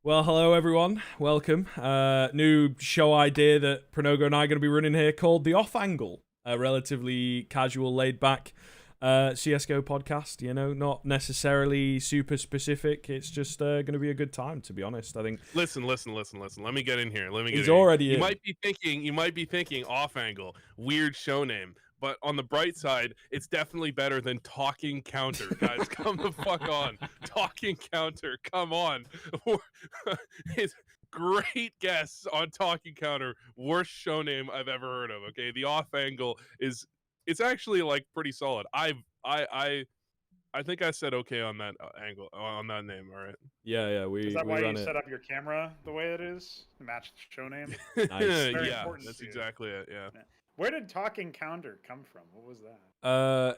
Well, hello everyone. Welcome. New show idea that Pronogo and I are going to be running here called The Off Angle. A relatively casual, laid-back CSGO podcast. You know, not necessarily super specific. It's just going to be a good time, to be honest. I think. Listen. Let me get in here. He's already in. You might be thinking off angle, weird show name. But on the bright side, it's definitely better than Talking Counter, guys. Come the fuck on. Talking Counter, come on. It's great guests on Talking Counter. Worst show name I've ever heard of. Okay, the off angle it's actually like pretty solid. I think I said okay on that angle on that name. All right. Yeah. Is that we why ran you it. set up your camera the way it is to match the show name? Nice. Yeah, that's exactly it. Yeah. Where did Talking Counter come from? What was that?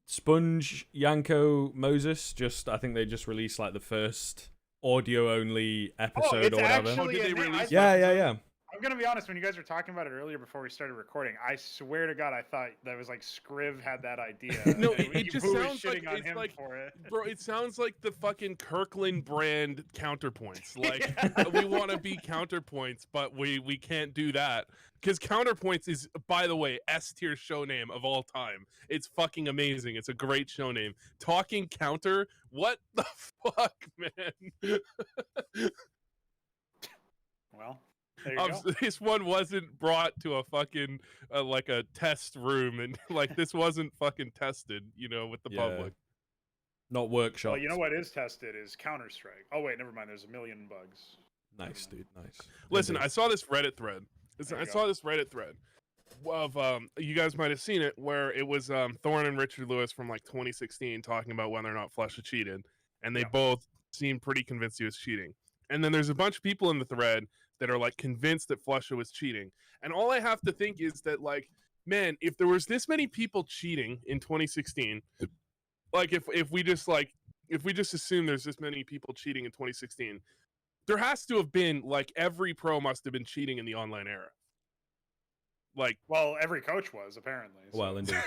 Sponge, Yanko, Moses. I think they just released like the first audio only episode or whatever. Actually did they release? Yeah. I'm gonna be honest. When you guys were talking about it earlier before we started recording, I swear to God, I thought that was like Scriv had that idea. No, and it just Boo was sounds like shitting on it's him like, for it. bro. It sounds like the fucking Kirkland brand counterpoints. Like we want to be counterpoints, but we can't do that because counterpoints is, by the way, S tier show name of all time. It's fucking amazing. It's a great show name. Talking Counter. What the fuck, man? Well. There you go. This one wasn't brought to a fucking like a test room, and like this wasn't fucking tested, with the public. Not workshop. Well, you know what is tested is Counter-Strike. Oh wait, never mind. There's a million bugs. Nice, dude. Nice. Listen, I saw this Reddit thread. Of you guys might have seen it, where it was Thorne and Richard Lewis from like 2016 talking about whether or not Flusha cheated, and they both seemed pretty convinced he was cheating. And then there's a bunch of people in the thread that are like convinced that Flusha was cheating. And all I have to think is that, like, man, if there was this many people cheating in 2016, like if we just assume there's this many people cheating in 2016, there has to have been, like, every pro must have been cheating in the online era. Like, well, every coach was apparently. So. Well, indeed.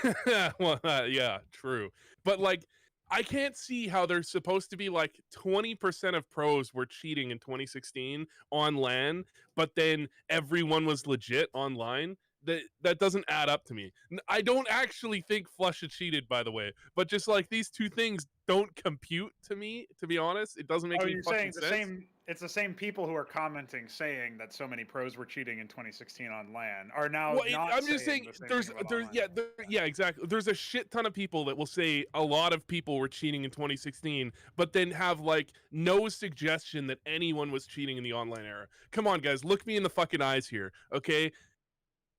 well, yeah, true. But like, I can't see how there's supposed to be like 20% of pros were cheating in 2016 on LAN, but then everyone was legit online. That doesn't add up to me. I don't actually think Flusha cheated, by the way, but just like these two things don't compute to me, to be honest. It doesn't make any fucking sense. It's the same people who are commenting saying that so many pros were cheating in 2016 on LAN are now not. I'm just saying there's exactly. There's a shit ton of people that will say a lot of people were cheating in 2016, but then have like no suggestion that anyone was cheating in the online era. Come on, guys, look me in the fucking eyes here, okay?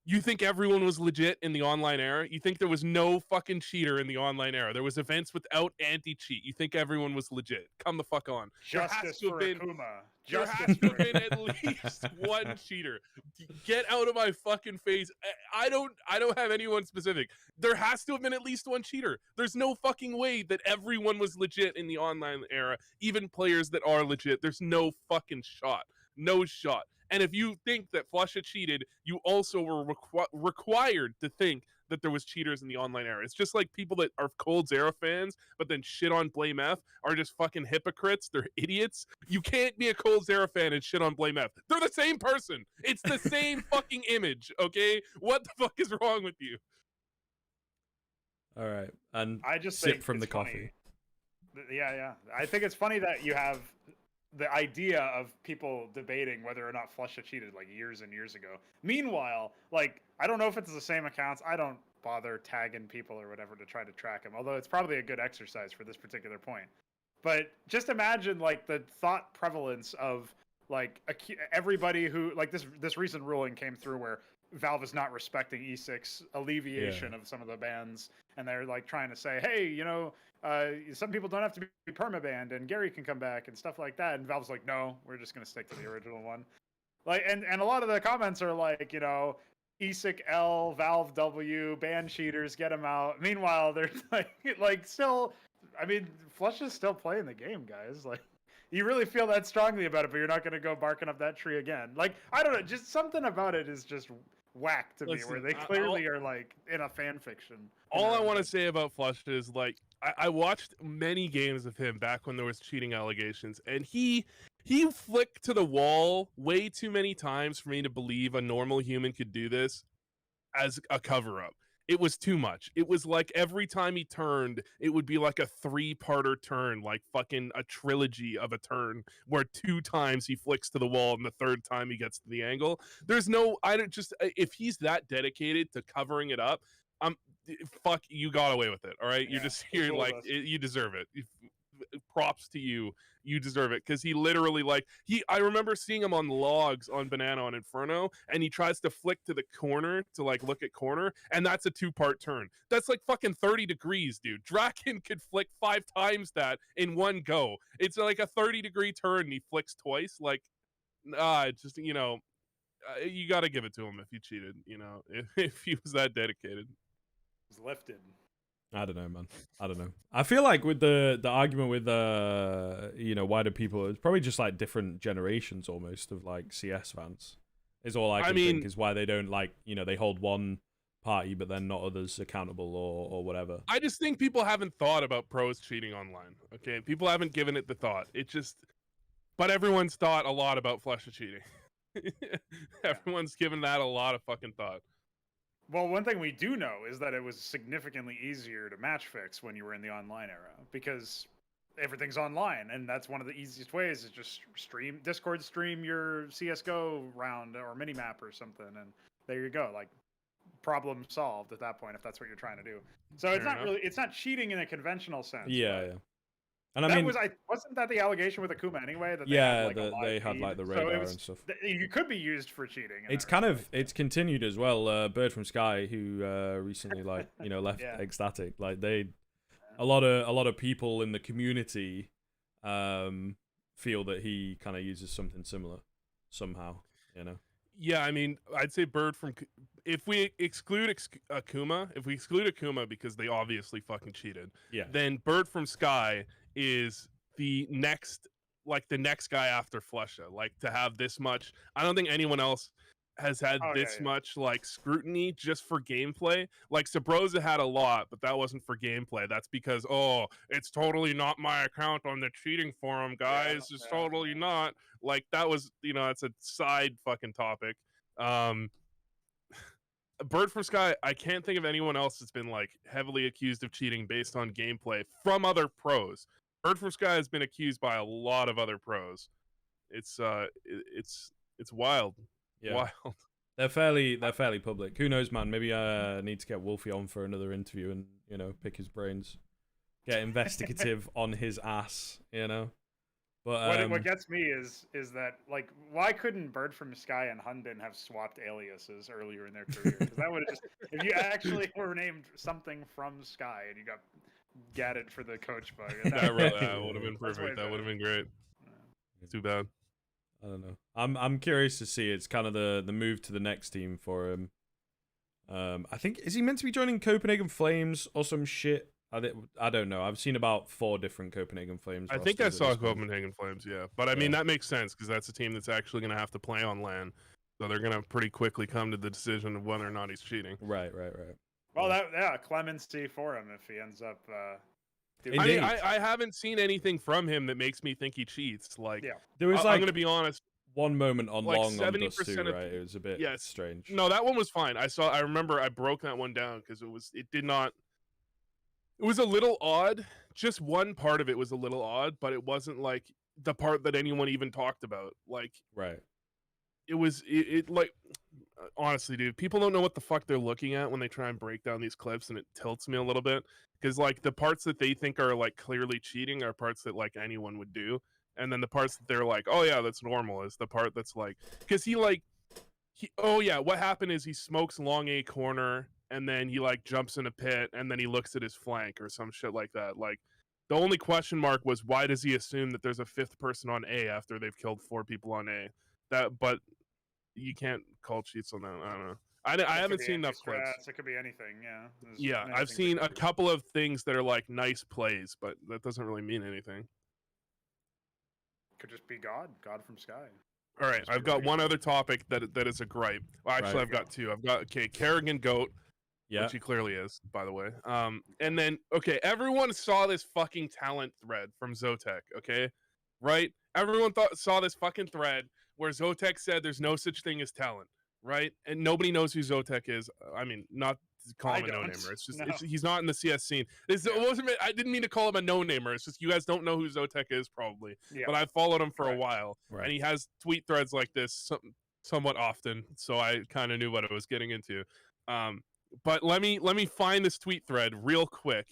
You think everyone was legit in the online era? You think there was no fucking cheater in the online era? There was events without anti-cheat. You think everyone was legit? Come the fuck on. Justice for Akuma. There has to have been at least one cheater. Get out of my fucking face. I don't have anyone specific. There has to have been at least one cheater. There's no fucking way that everyone was legit in the online era. Even players that are legit. There's no fucking shot. No shot. And if you think that Flusha cheated, you also were required to think that there was cheaters in the online era. It's just like people that are Cold Zero fans, but then shit on Blame F are just fucking hypocrites. They're idiots. You can't be a Cold Zero fan and shit on Blame F. They're the same person. It's the same fucking image, okay? What the fuck is wrong with you? All right. And I just sip from the coffee. Yeah. I think it's funny that you have the idea of people debating whether or not Flusha cheated like years and years ago. Meanwhile, like, I don't know if it's the same accounts. I don't bother tagging people or whatever to try to track them, although it's probably a good exercise for this particular point. But just imagine like the thought prevalence of like everybody who like this recent ruling came through where Valve is not respecting E6 alleviation of some of the bans, and they're like trying to say, hey, some people don't have to be permabanned and Gary can come back and stuff like that. And Valve's like, no, we're just going to stick to the original one. Like, and a lot of the comments are like, ESIC L, Valve W, ban cheaters, get them out. Meanwhile, they're like still, I mean, Flush is still playing the game, guys. Like, you really feel that strongly about it, but you're not going to go barking up that tree again. Like, I don't know, just something about it is just whack to me, where they clearly are like in a fan fiction. All I want to say about Flush is like I watched many games of him back when there was cheating allegations, and he He flicked to the wall way too many times for me to believe a normal human could do this as a cover-up. It was too much. It was like every time he turned, it would be like a 3-parter turn, like fucking a trilogy of a turn, where 2 times he flicks to the wall and the 3rd time he gets to the angle. There's no, I don't just, if he's that dedicated to covering it up, fuck, you got away with it. All right, you're just here like you deserve it. Props to you. You deserve it, because he literally I remember seeing him on logs on Banana on Inferno, and he tries to flick to the corner to like look at corner, and that's a 2-part turn. That's like fucking 30 degrees, dude. Draken could flick 5 times that in one go. It's like a 30-degree turn and he flicks twice. Like, just, you know, you got to give it to him if he cheated, you know, if he was that dedicated. He's lifted. I don't know, man. I don't know. I feel like with the argument with you know, wider people, it's probably just like different generations almost of like CS fans. Is all I can think is why they don't, like, you know, they hold one party but then not others accountable or whatever. I just think people haven't thought about pros cheating online. Okay, people haven't given it the thought. But everyone's thought a lot about Flusha cheating. Everyone's given that a lot of fucking thought. Well, one thing we do know is that it was significantly easier to match fix when you were in the online era, because everything's online, and that's one of the easiest ways is just Discord stream your CSGO round or minimap or something, and there you go. Like, problem solved at that point if that's what you're trying to do. So it's not cheating in a conventional sense. Yeah. And I mean, wasn't that the allegation with Akuma anyway? That they had like the radar and stuff. You could be used for cheating. It's continued as well. Bird from Sky, who recently left Ecstatic, like a lot of people in the community feel that he kind of uses something similar somehow, you know. Yeah, I mean, I'd say Bird from, if we exclude Akuma because they obviously fucking cheated, then Bird from Sky is the next guy after Flusha. Like, to have this much, I don't think anyone else has had much like scrutiny just for gameplay. Like, Sabrosa had a lot, but that wasn't for gameplay. That's because, it's totally not my account on the cheating forum, guys. It's totally not. Like, that was, you know, it's a side fucking topic. Bird from Sky, I can't think of anyone else that's been like heavily accused of cheating based on gameplay from other pros. Bird from Sky has been accused by a lot of other pros. It's wild. Yeah. Wild. They're fairly public. Who knows, man? Maybe I need to get Wolfie on for another interview and, you know, pick his brains, get investigative on his ass, you know. But what gets me is that, like, why couldn't Bird from Sky and Hundin have swapped aliases earlier in their career? Because that would have just, if you actually were named something from Sky and you got gatted for the coach bug, that would have been perfect. That would have been great. Yeah. Too bad. I don't know. I'm curious to see. It's kind of the move to the next team for him. I think, is he meant to be joining Copenhagen Flames or some shit? I don't know. I've seen about 4 different Copenhagen Flames. I think I saw Copenhagen Flames, yeah. But I mean, that makes sense because that's a team that's actually going to have to play on LAN. So they're going to pretty quickly come to the decision of whether or not he's cheating. Right. Well, clemency for him if he ends up doing I mean, I haven't seen anything from him that makes me think he cheats. Like, there was I'm going to be honest. One moment on like long on Dust 2, right? It was a bit strange. No, that one was fine. I remember I broke that one down because it was a little odd. Just one part of it was a little odd, but it wasn't like the part that anyone even talked about. Like, right. It was like, honestly, dude, people don't know what the fuck they're looking at when they try and break down these clips, and it tilts me a little bit because like the parts that they think are like clearly cheating are parts that like anyone would do, and then the parts that they're like, oh yeah, that's normal, is the part that's like, because what happened is he smokes long A corner. And then he like jumps in a pit, and then he looks at his flank or some shit like that. Like, the only question mark was, why does he assume that there's a 5th person on A after they've killed 4 people on A? But you can't call cheats on that. I don't know. I haven't seen enough clips. It could be anything. Yeah, I've seen a couple of things that are like nice plays, but that doesn't really mean anything. Could just be God from Sky. All right, I've got one other topic that is a gripe. Well, actually, I've got 2. I've got Karrigan GOAT. Yeah, which he clearly is, by the way. And then, everyone saw this fucking talent thread from Zotek, okay? Right? Everyone saw this fucking thread where Zotek said there's no such thing as talent, right? And nobody knows who Zotek is. I mean, not to call him a no-namer. It's just he's not in the CS scene. It wasn't. I didn't mean to call him a no-namer. It's just you guys don't know who Zotek is probably. Yeah. But I followed him for a while, Right. and he has tweet threads like this somewhat often, so I kind of knew what I was getting into. But let me find this tweet thread real quick.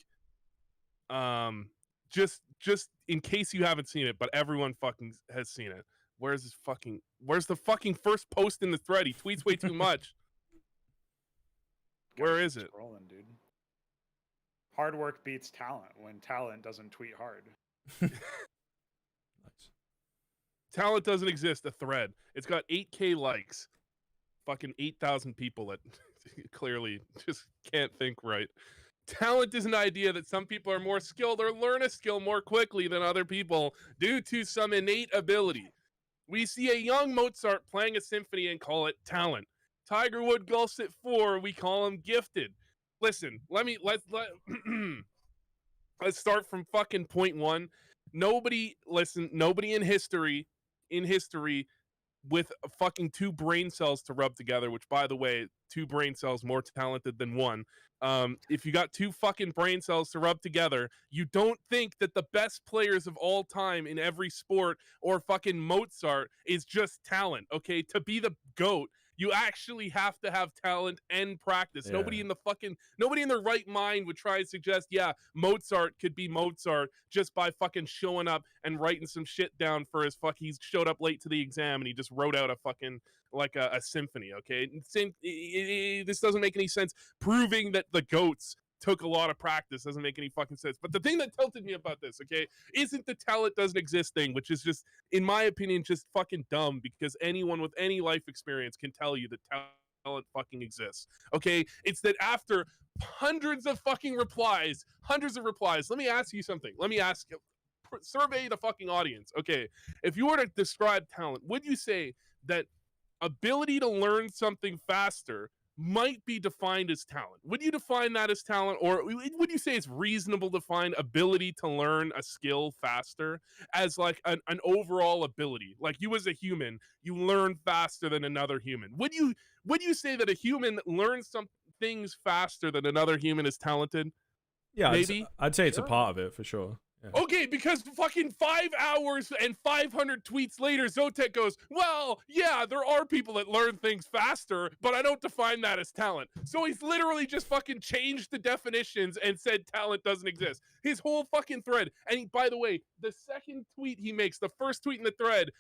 Just in case you haven't seen it, but everyone fucking has seen it. Where's the fucking first post in the thread? He tweets way too much. Where is it? Scrolling, dude. Hard work beats talent when talent doesn't tweet hard. Nice. Talent doesn't exist. A thread. It's got 8K likes. Fucking 8,000 people that clearly just can't think right. Talent is an idea that some people are more skilled or learn a skill more quickly than other people due to some innate ability. We see a young Mozart playing a symphony and call it talent. Tiger Woods golfs at 4, we call him gifted. Listen, let's start from fucking point 1. Nobody in history with fucking 2 brain cells to rub together, which by the way, 2 brain cells more talented than 1. If you got 2 fucking brain cells to rub together, you don't think that the best players of all time in every sport or fucking Mozart is just talent, okay? To be the GOAT, you actually have to have talent and practice. Yeah. Nobody in their right mind would try and suggest, yeah, Mozart could be Mozart just by fucking showing up and writing some shit down for his he showed up late to the exam and he just wrote out a fucking like a symphony, okay? This doesn't make any sense. Proving that the GOATs took a lot of practice doesn't make any fucking sense. But the thing that tilted me about this, okay, isn't the talent doesn't exist thing, which is just, in my opinion, just fucking dumb, because anyone with any life experience can tell you that talent fucking exists, okay? It's that after hundreds of replies, let me ask you something. Survey the fucking audience, okay? If you were to describe talent, would you say that ability to learn something faster might be defined as talent? Would you define that as talent, or would you say it's reasonable to define ability to learn a skill faster as like an overall ability? Like you as a human, you learn faster than another human. Would you say that a human that learns some things faster than another human is talented? Yeah, maybe. I'd say it's a part of it for sure. Yeah. Okay, because fucking 5 hours and 500 tweets later, Zotek goes, well, yeah, there are people that learn things faster, but I don't define that as talent. So he's literally just fucking changed the definitions and said talent doesn't exist. His whole fucking thread. And by the way, the second tweet he makes, the first tweet in the thread,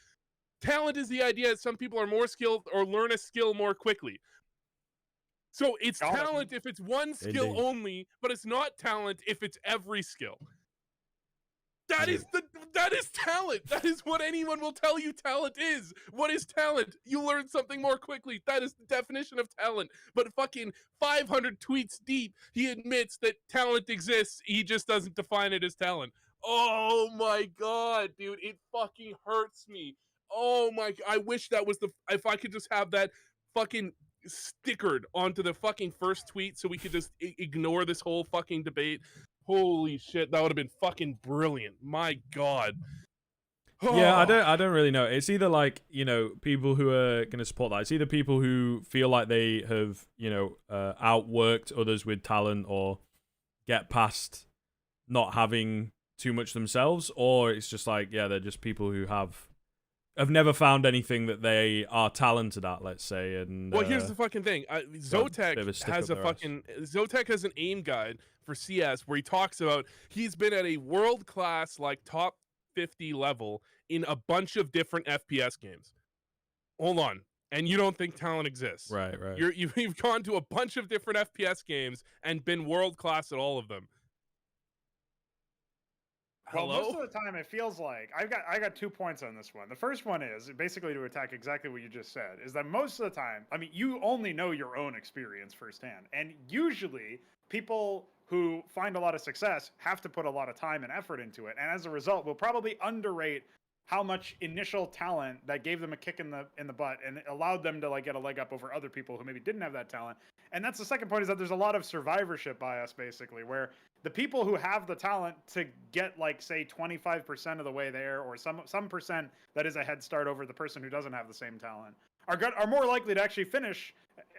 talent is the idea that some people are more skilled or learn a skill more quickly. So it's talent if it's one skill only, but it's not talent if it's every skill. That is talent. That is what anyone will tell you talent is. What is talent? You learn something more quickly. That is the definition of talent. But fucking 500 tweets deep, he admits that talent exists. He just doesn't define it as talent. Oh my god, dude. It fucking hurts me. Oh my, I wish that was if I could just have that fucking stickered onto the fucking first tweet so we could just ignore this whole fucking debate. Holy shit, that would have been fucking brilliant. My god. Yeah, I don't really know. It's either like, people who are going to support that. It's either people who feel like they have, outworked others with talent or get past not having too much themselves, or it's just like, yeah, they're just people who have never found anything that they are talented at, let's say. And well, here's the fucking thing. Zotek has an aim guide for CS where he talks about he's been at a world-class, like top 50 level in a bunch of different FPS games. Hold on. And you don't think talent exists. Right. You've gone to a bunch of different FPS games and been world-class at all of them. Well, most of the time it feels like I got 2 points on this one. The first one is basically to attack exactly what you just said, is that most of the time, I mean, you only know your own experience firsthand. And usually people who find a lot of success have to put a lot of time and effort into it. And as a result, will probably underrate how much initial talent that gave them a kick in the butt and allowed them to like get a leg up over other people who maybe didn't have that talent. And that's the second point, is that there's a lot of survivorship bias, basically, where the people who have the talent to get like say 25% of the way there, or some percent that is a head start over the person who doesn't have the same talent, are more likely to actually finish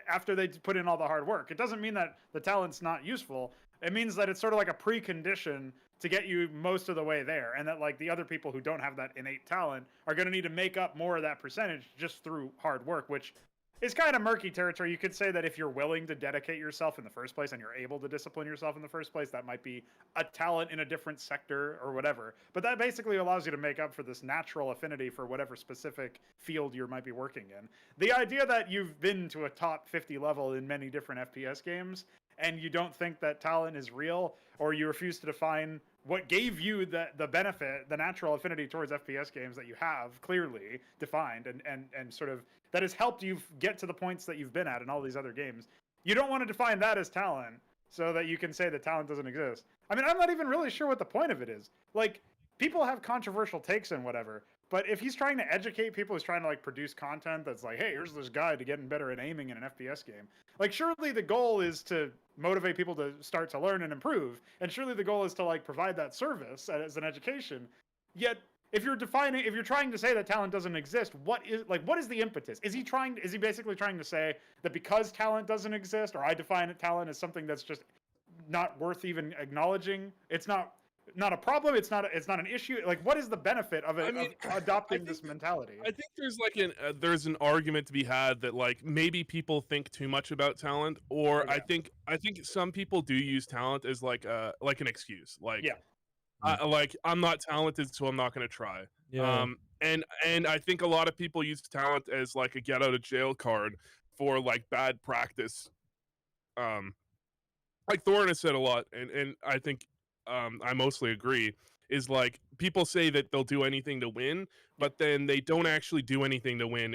after they put in all the hard work. It doesn't mean that the talent's not useful. It means that it's sort of like a precondition to get you most of the way there, and that like the other people who don't have that innate talent are going to need to make up more of that percentage just through hard work, which is kind of murky territory. You could say that if you're willing to dedicate yourself in the first place and you're able to discipline yourself in the first place, that might be a talent in a different sector or whatever. But that basically allows you to make up for this natural affinity for whatever specific field you might be working in. The idea that you've been to a top 50 level in many different FPS games and you don't think that talent is real, or you refuse to define what gave you the benefit, the natural affinity towards FPS games that you have clearly defined and sort of that has helped you get to the points that you've been at in all these other games. You don't want to define that as talent so that you can say that talent doesn't exist. I mean, I'm not even really sure what the point of it is. Like, people have controversial takes and whatever, but if he's trying to educate people, he's trying to like produce content that's like, hey, here's this guide to getting better at aiming in an FPS game. Like, surely the goal is to motivate people to start to learn and improve, and surely the goal is to like provide that service as an education. Yet, if you're trying to say that talent doesn't exist, what is the impetus? Is he basically trying to say that because talent doesn't exist, or I define talent as something that's just not worth even acknowledging, it's not a problem, it's not an issue? Like, what is the benefit of it, of adopting this mentality? I think there's like there's an argument to be had that like maybe people think too much about talent, or I think some people do use talent as like an excuse. Like, like, I'm not talented, so I'm not going to try. Yeah. And I think a lot of people use talent as like a get out of jail card for like bad practice. Like Thorin has said a lot, and I think I mostly agree, is like people say that they'll do anything to win, but then they don't actually do anything to win.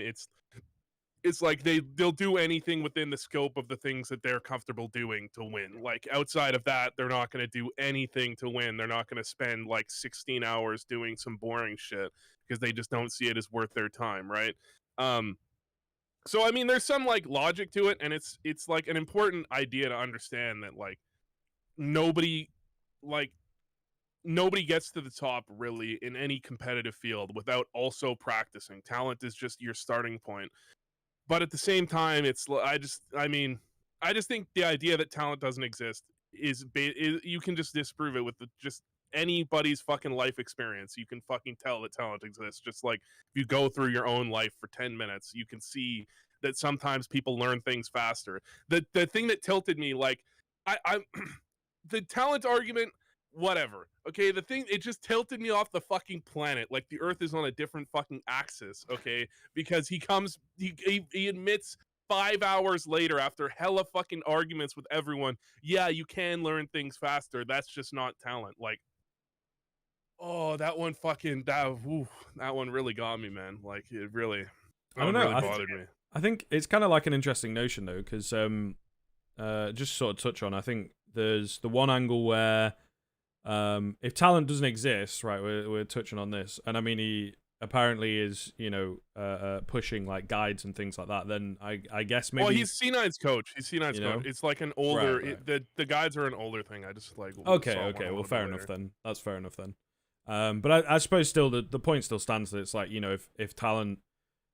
It's like they'll do anything within the scope of the things that they're comfortable doing to win. Like, outside of that, they're not going to do anything to win. They're not going to spend like 16 hours doing some boring shit because they just don't see it as worth their time, right? So I mean, there's some like logic to it, and it's like an important idea to understand that like nobody gets to the top really in any competitive field without also practicing. Talent is just your starting point. But at the same time, I just think the idea that talent doesn't exist is you can just disprove it with just anybody's fucking life experience. You can fucking tell that talent exists. Just like if you go through your own life for 10 minutes, you can see that sometimes people learn things faster. The thing that tilted me, like, I'm the talent argument, whatever. Okay, it just tilted me off the fucking planet. Like, the Earth is on a different fucking axis, okay? Because he admits 5 hours later, after hella fucking arguments with everyone, yeah, you can learn things faster. That's just not talent. Like, oh, that one really got me, man. Like, it really, I don't know. Really bothered me. I think it's kind of like an interesting notion though, because just sort of touch on, I think there's the one angle where if talent doesn't exist, right, we're touching on this, and I mean, he apparently is, pushing like guides and things like that, then I guess maybe... Well, he's C9's coach. He's C9's coach. It's like an older... Right. The guides are an older thing. I just like... Okay, well, fair enough then. That's fair enough then. But I suppose still the point still stands that it's like, if talent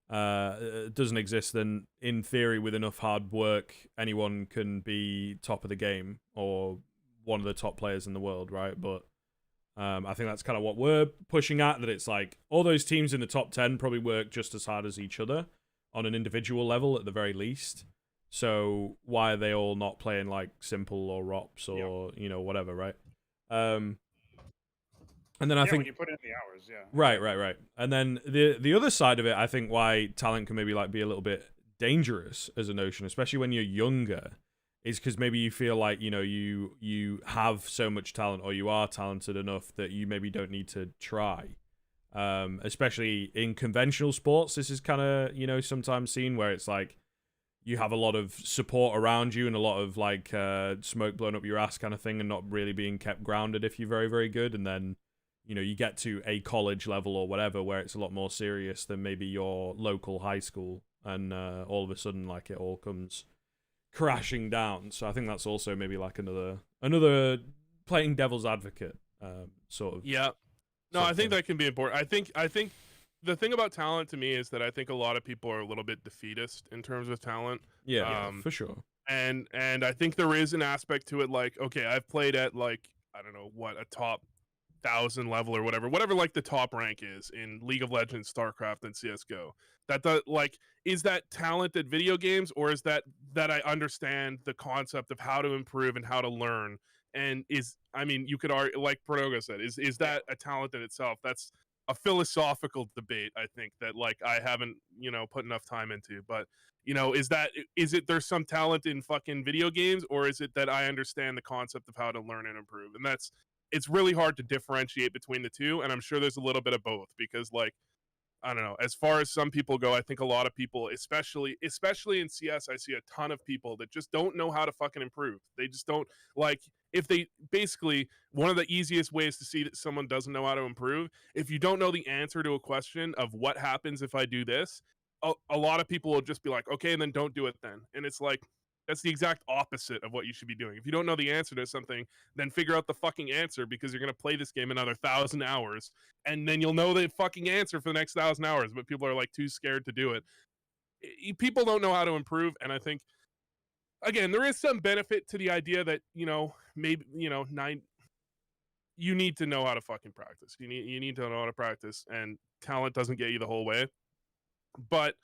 doesn't exist, then in theory, with enough hard work, anyone can be top of the game or one of the top players in the world, right? But I think that's kind of what we're pushing at, that it's like all those teams in the top 10 probably work just as hard as each other on an individual level at the very least. So why are they all not playing like Simple or ROPS or whatever, right? And then I think when you put in the hours, right. And then the other side of it, I think why talent can maybe like be a little bit dangerous as a notion, especially when you're younger, is because maybe you feel like you have so much talent, or you are talented enough that you maybe don't need to try. Especially in conventional sports, this is kind of sometimes seen where it's like you have a lot of support around you and a lot of like smoke blown up your ass kind of thing, and not really being kept grounded if you're very, very good, and then you get to a college level or whatever where it's a lot more serious than maybe your local high school, and all of a sudden like it all comes crashing down. So I think that's also maybe like another playing devil's advocate sort of. Yeah. No, I think that can be important. I think the thing about talent to me is that I think a lot of people are a little bit defeatist in terms of talent. Yeah, for sure. And I think there is an aspect to it, like, okay, I've played at like, I don't know what, a top 1,000 level or whatever like the top rank is in League of Legends, StarCraft, and CS:GO. Like, is that talent at video games, or is that I understand the concept of how to improve and how to learn? And you could argue, like Pronoga said, is that a talent in itself? That's a philosophical debate, I think, that like I haven't, put enough time into. But, is it there's some talent in fucking video games, or is it that I understand the concept of how to learn and improve? And it's really hard to differentiate between the two. And I'm sure there's a little bit of both, because like, I don't know, as far as some people go, I think a lot of people, especially in CS, I see a ton of people that just don't know how to fucking improve. They just don't, like, if they basically, one of the easiest ways to see that someone doesn't know how to improve, if you don't know the answer to a question of what happens if I do this, a lot of people will just be like, okay, and then don't do it then. And it's like, that's the exact opposite of what you should be doing. If you don't know the answer to something, then figure out the fucking answer, because you're going to play this game another 1,000 hours, and then you'll know the fucking answer for the next 1,000 hours, but people are like too scared to do it. People don't know how to improve, and I think, again, there is some benefit to the idea that, maybe, you need to know how to fucking practice. You need to know how to practice, and talent doesn't get you the whole way. But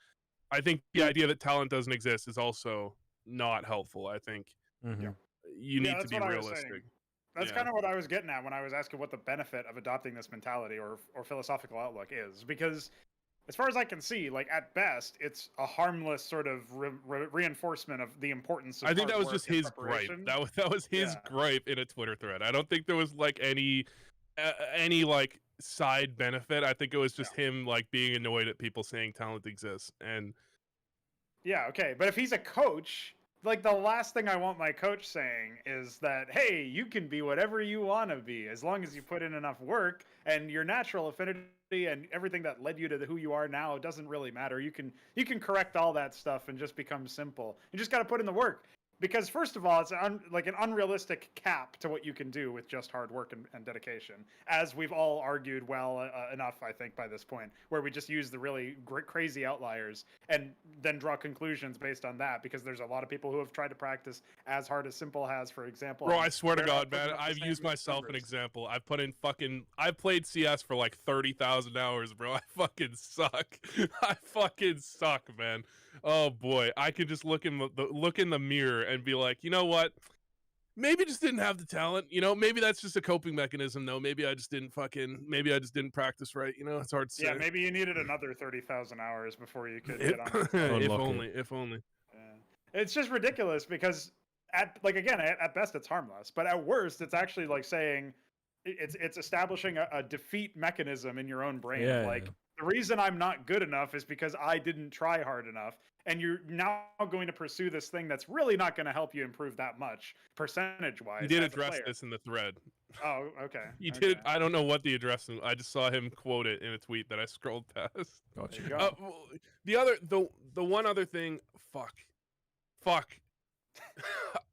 I think the idea that talent doesn't exist is also not helpful. I think you need to be realistic. That's kind of what I was getting at when I was asking what the benefit of adopting this mentality or philosophical outlook is, because as far as I can see, like at best, it's a harmless sort of reinforcement of the importance of I think that was just his gripe. That was his gripe in a Twitter thread. I don't think there was like any like side benefit. I think it was just him like being annoyed at people saying talent exists. And yeah, okay, but if he's a coach, like the last thing I want my coach saying is that, hey, you can be whatever you want to be as long as you put in enough work, and your natural affinity and everything that led you to who you are now doesn't really matter. You can correct all that stuff and just become simple. You just got to put in the work. Because first of all, it's like an unrealistic cap to what you can do with just hard work and dedication, as we've all argued well enough, I think, by this point, where we just use the really crazy outliers and then draw conclusions based on that, because there's a lot of people who have tried to practice as hard as Simple has, for example. Bro, I swear to God, man, I've used myself an example. I've played CS for like 30,000 hours, bro. I fucking suck. I fucking suck, man. Oh boy, I could just look in the mirror and be like, you know what? Maybe just didn't have the talent. Maybe that's just a coping mechanism, though. Maybe I just didn't practice right. It's hard to say. Yeah, maybe you needed another 30,000 hours before you could get on. If only. Yeah. It's just ridiculous, because at best it's harmless, but at worst it's actually like saying it's establishing a defeat mechanism in your own brain. The reason I'm not good enough is because I didn't try hard enough. And you're now going to pursue this thing that's really not going to help you improve that much, percentage-wise. He did address this in the thread. Oh, okay. He did. I don't know what the address is. I just saw him quote it in a tweet that I scrolled past. Gotcha. The one other thing, fuck.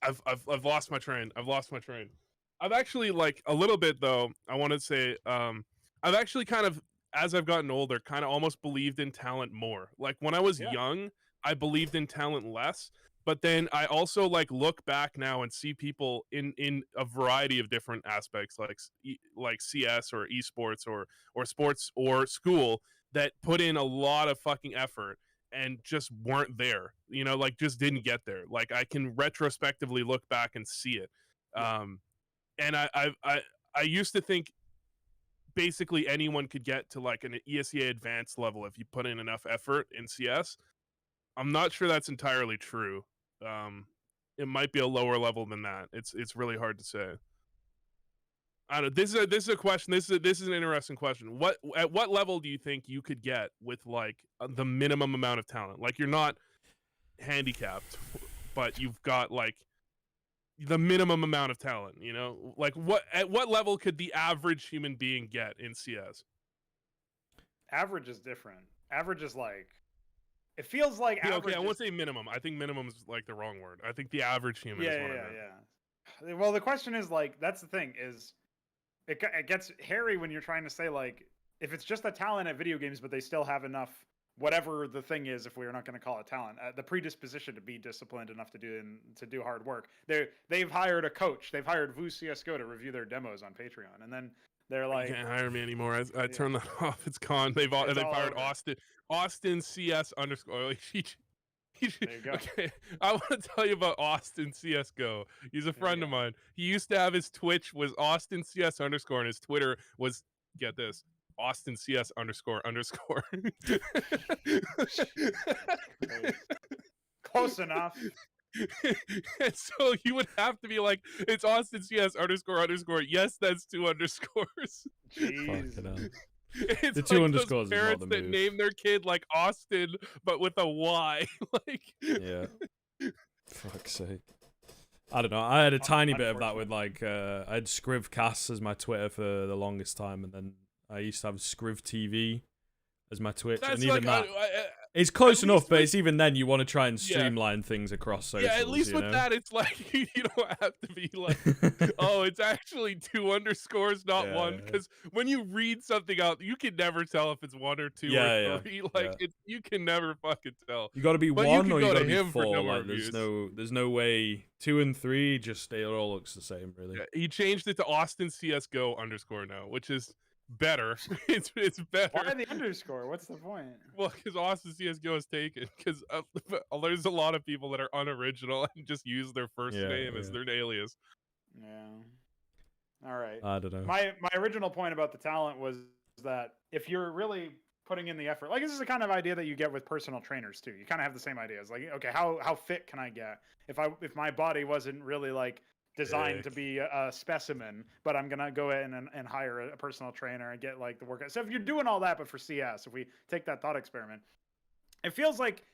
I've lost my train. I've actually, like, a little bit, though, I want to say, I've actually kind of, as I've gotten older, kind of almost believed in talent more. Like, when I was young, I believed in talent less, but then I also like look back now and see people in a variety of different aspects, like CS or esports or sports or school, that put in a lot of fucking effort and just weren't there, like just didn't get there. Like, I can retrospectively look back and see it. And I used to think basically anyone could get to like an ESEA advanced level if you put in enough effort in CS. I'm not sure that's entirely true. It might be a lower level than that. It's really hard to say. I don't know. This is a question. This is an interesting question. At what level do you think you could get with like the minimum amount of talent? Like, you're not handicapped, but you've got like the minimum amount of talent, you know? Like at what level could the average human being get in CS? Average is different. Average is like, it feels like Yeah, average. okay, I won't say minimum. I think minimum is like the wrong word. I think the average human is what I meant. Yeah. Well, the question is like, that's the thing is, it gets hairy when you're trying to say like, if it's just a talent at video games, but they still have enough, whatever the thing is, if we're not going to call it talent, the predisposition to be disciplined enough to do hard work. They've hired a coach. They've hired voocs CS:GO to review their demos on Patreon, and then they're like, you can't hire me anymore. I turned that off. It's gone. They've hired over. Austin CS _. There you go. Okay, I want to tell you about Austin CS:GO. He's a friend of mine. He used to have his Twitch was Austin CS _ and his Twitter was, get this, Austin CS __. Close enough. And so you would have to be like, it's Austin CS __. Yes, that's 2 underscores. Jeez. It's the 2 like underscores those parents is not the that move. name their kid like Austin but with a Y. Like, yeah. Fuck's sake. I don't know. I had a tiny bit of that with like I had Scrivcast as my Twitter for the longest time, and then I used to have Scriv TV as my Twitch, that's and even like, that. It's close enough, but with, it's even then you want to try and streamline things across socials. Yeah, at least with know? that, it's like you don't have to be like, oh, it's actually 2 underscores, not 1. Because when you read something out, you can never tell if it's 1 or 2 or 3. Like you can never fucking tell. You got to be but 1 you or you go got to to be him 4. for no Like reviews. there's no way 2 and 3 just it all looks the same really. Yeah, he changed it to Austin CS:GO _ now, which is better. It's better. Why the underscore? What's the point? Well, because Austin CS:GO is taken. Because there's a lot of people that are unoriginal and just use their first name as their alias. Yeah. All right. I don't know. My original point about the talent was that if you're really putting in the effort, like this is the kind of idea that you get with personal trainers too. You kind of have the same ideas. Like, okay, how fit can I get? If my body wasn't really like designed to be a specimen, but I'm gonna go in and hire a personal trainer and get like the workout. So if you're doing all that, but for CS, if we take that thought experiment, it feels like,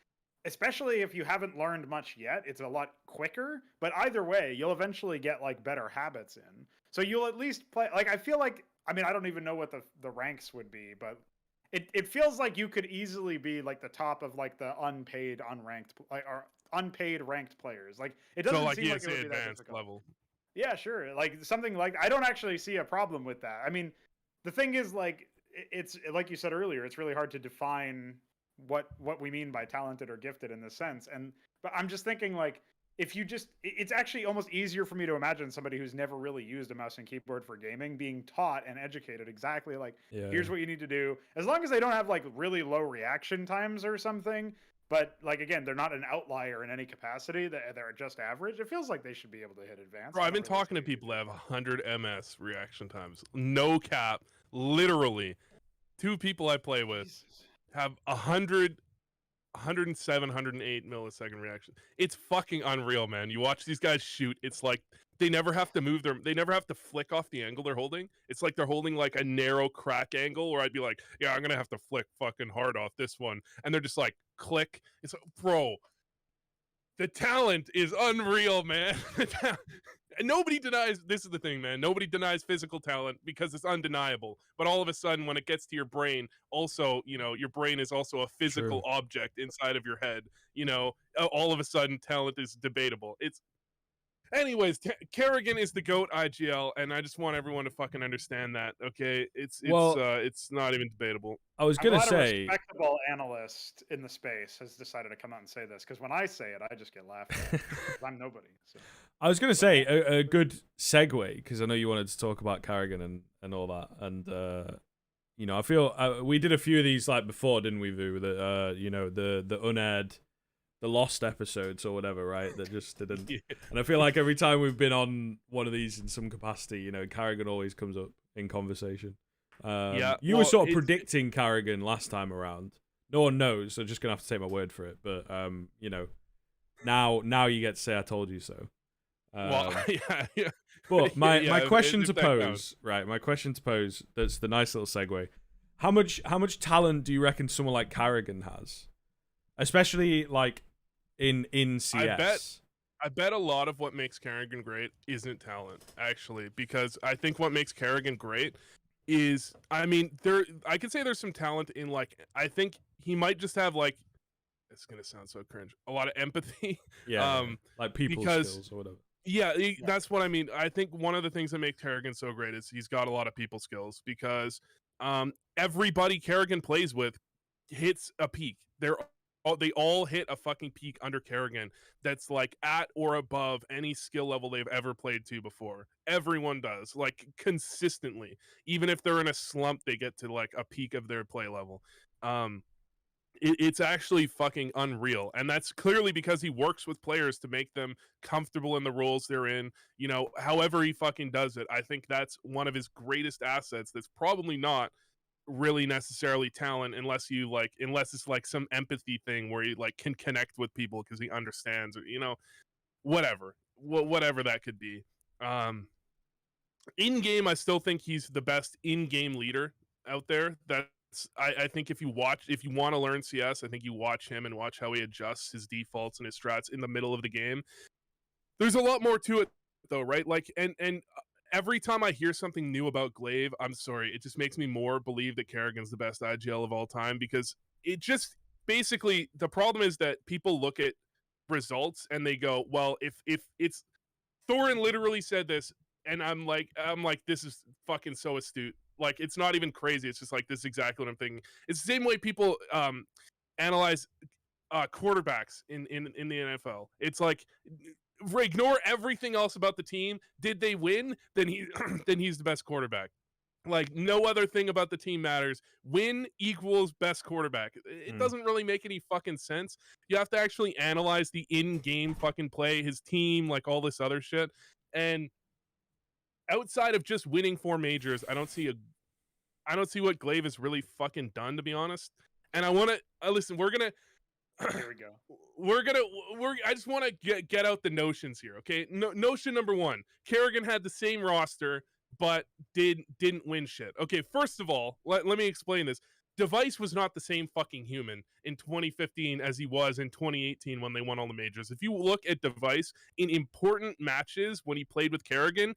especially if you haven't learned much yet, it's a lot quicker. But either way, you'll eventually get like better habits in. So you'll at least play. Like I feel like, I mean, I don't even know what the ranks would be, but it feels like you could easily be like the top of like the unpaid ranked players. Like it doesn't so like seem like it would be advanced that difficult. level. Yeah, sure. Like something like, I don't actually see a problem with that. I mean, the thing is like, it's like you said earlier, it's really hard to define what we mean by talented or gifted in this sense. But I'm just thinking like, if you just, it's actually almost easier for me to imagine somebody who's never really used a mouse and keyboard for gaming being taught and educated exactly like, here's what you need to do. As long as they don't have like really low reaction times or something. But like again, they're not an outlier in any capacity. They're just average. It feels like they should be able to hit advanced. Bro, I've been talking to people that have 100 ms reaction times. No cap. Literally, 2 people I play with have 100, 107, 108 millisecond reaction. It's fucking unreal, man. You watch these guys shoot. It's like they never have to move they never have to flick off the angle they're holding. It's like they're holding like a narrow crack angle where I'd be like, yeah, I'm gonna have to flick fucking hard off this one, and they're just like click. It's like, bro, the talent is unreal, man. And nobody denies, this is the thing, man, nobody denies physical talent because it's undeniable. But all of a sudden, when it gets to your brain, also, you know, your brain is also a physical object inside of your head. You know, all of a sudden, talent is debatable. Anyways, Karrigan is the GOAT IGL, and I just want everyone to fucking understand that, okay? It's not even debatable. I was gonna say, a respectable analyst in the space has decided to come out and say this, because when I say it, I just get laughed at. I'm nobody. So. I was gonna say a good segue, because I know you wanted to talk about Karrigan and all that, and you know, I feel we did a few of these like before, didn't we, Vu? That you know, the unaired, the lost episodes or whatever, right? That just didn't. Yeah. And I feel like every time we've been on one of these in some capacity, you know, Karrigan always comes up in conversation. You were sort of predicting Karrigan last time around. No one knows, so just gonna have to take my word for it. But you know, now you get to say I told you so. Well, yeah. But my question to pose, right? My question to pose. That's the nice little segue. How much talent do you reckon someone like Karrigan has? Especially like in CS. I bet a lot of what makes Karrigan great isn't talent, actually, because I think what makes Karrigan great is, I mean, I could say there's some talent in, like, I think he might just have, like, it's gonna sound so cringe, a lot of empathy. Yeah, like people because skills or whatever. yeah, that's what I mean. I think one of the things that makes Karrigan so great is he's got a lot of people skills, because everybody Karrigan plays with hits a peak. They all hit a fucking peak under Karrigan that's like at or above any skill level they've ever played to before. Everyone does, like, consistently. Even if they're in a slump, they get to like a peak of their play level. It's actually fucking unreal, and that's clearly because he works with players to make them comfortable in the roles they're in. You know, however he fucking does it, I think that's one of his greatest assets. That's probably not really necessarily talent, unless it's like some empathy thing where he like can connect with people because he understands, or whatever that could be. In game, I still think he's the best in game leader out there. I think if you want to learn CS, I think you watch him and watch how he adjusts his defaults and his strats in the middle of the game. There's a lot more to it though, right? Like, and every time I hear something new about Glaive, I'm sorry, it just makes me more believe that Karrigan's the best IGL of all time, because it just basically, the problem is that people look at results and they go, well, if it's Thorin literally said this, and I'm like, this is fucking so astute. Like, it's not even crazy. It's just like, this is exactly what I'm thinking. It's the same way people analyze quarterbacks in the NFL. It's like, ignore everything else about the team. Did they win? Then he's the best quarterback. Like, no other thing about the team matters. Win equals best quarterback. It doesn't really make any fucking sense. You have to actually analyze the in-game fucking play, his team, like all this other shit. And outside of just winning 4 majors, I don't see what Glaive has really fucking done, to be honest. And I want to listen. Here we go. I just want to get out the notions here, okay? Notion number 1: Karrigan had the same roster, but didn't win shit. Okay, first of all, let me explain this. Device was not the same fucking human in 2015 as he was in 2018 when they won all the majors. If you look at Device in important matches when he played with Karrigan,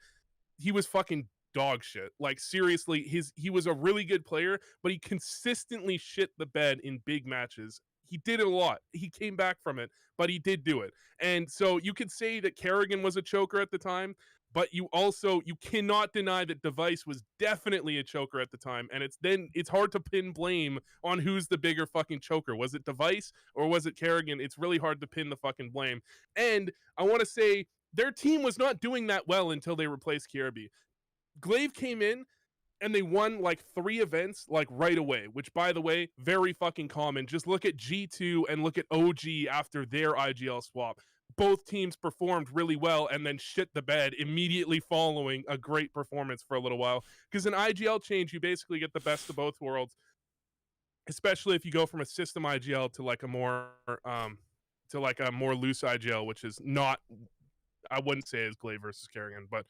he was fucking dog shit. Like, seriously, he was a really good player, but he consistently shit the bed in big matches. He did it a lot. He came back from it, but he did do it. And so you could say that Karrigan was a choker at the time, but you cannot deny that Device was definitely a choker at the time. And it's hard to pin blame on who's the bigger fucking choker. Was it Device or was it Karrigan? It's really hard to pin the fucking blame. And I want to say, their team was not doing that well until they replaced Kirby. Glaive came in and they won like 3 events like right away, which, by the way, very fucking common. Just look at G2 and look at OG after their IGL swap. Both teams performed really well and then shit the bed immediately following a great performance for a little while. Because in IGL change, you basically get the best of both worlds, especially if you go from a system IGL to like a more loose IGL, which is not, I wouldn't say is Glaive versus Karrigan, but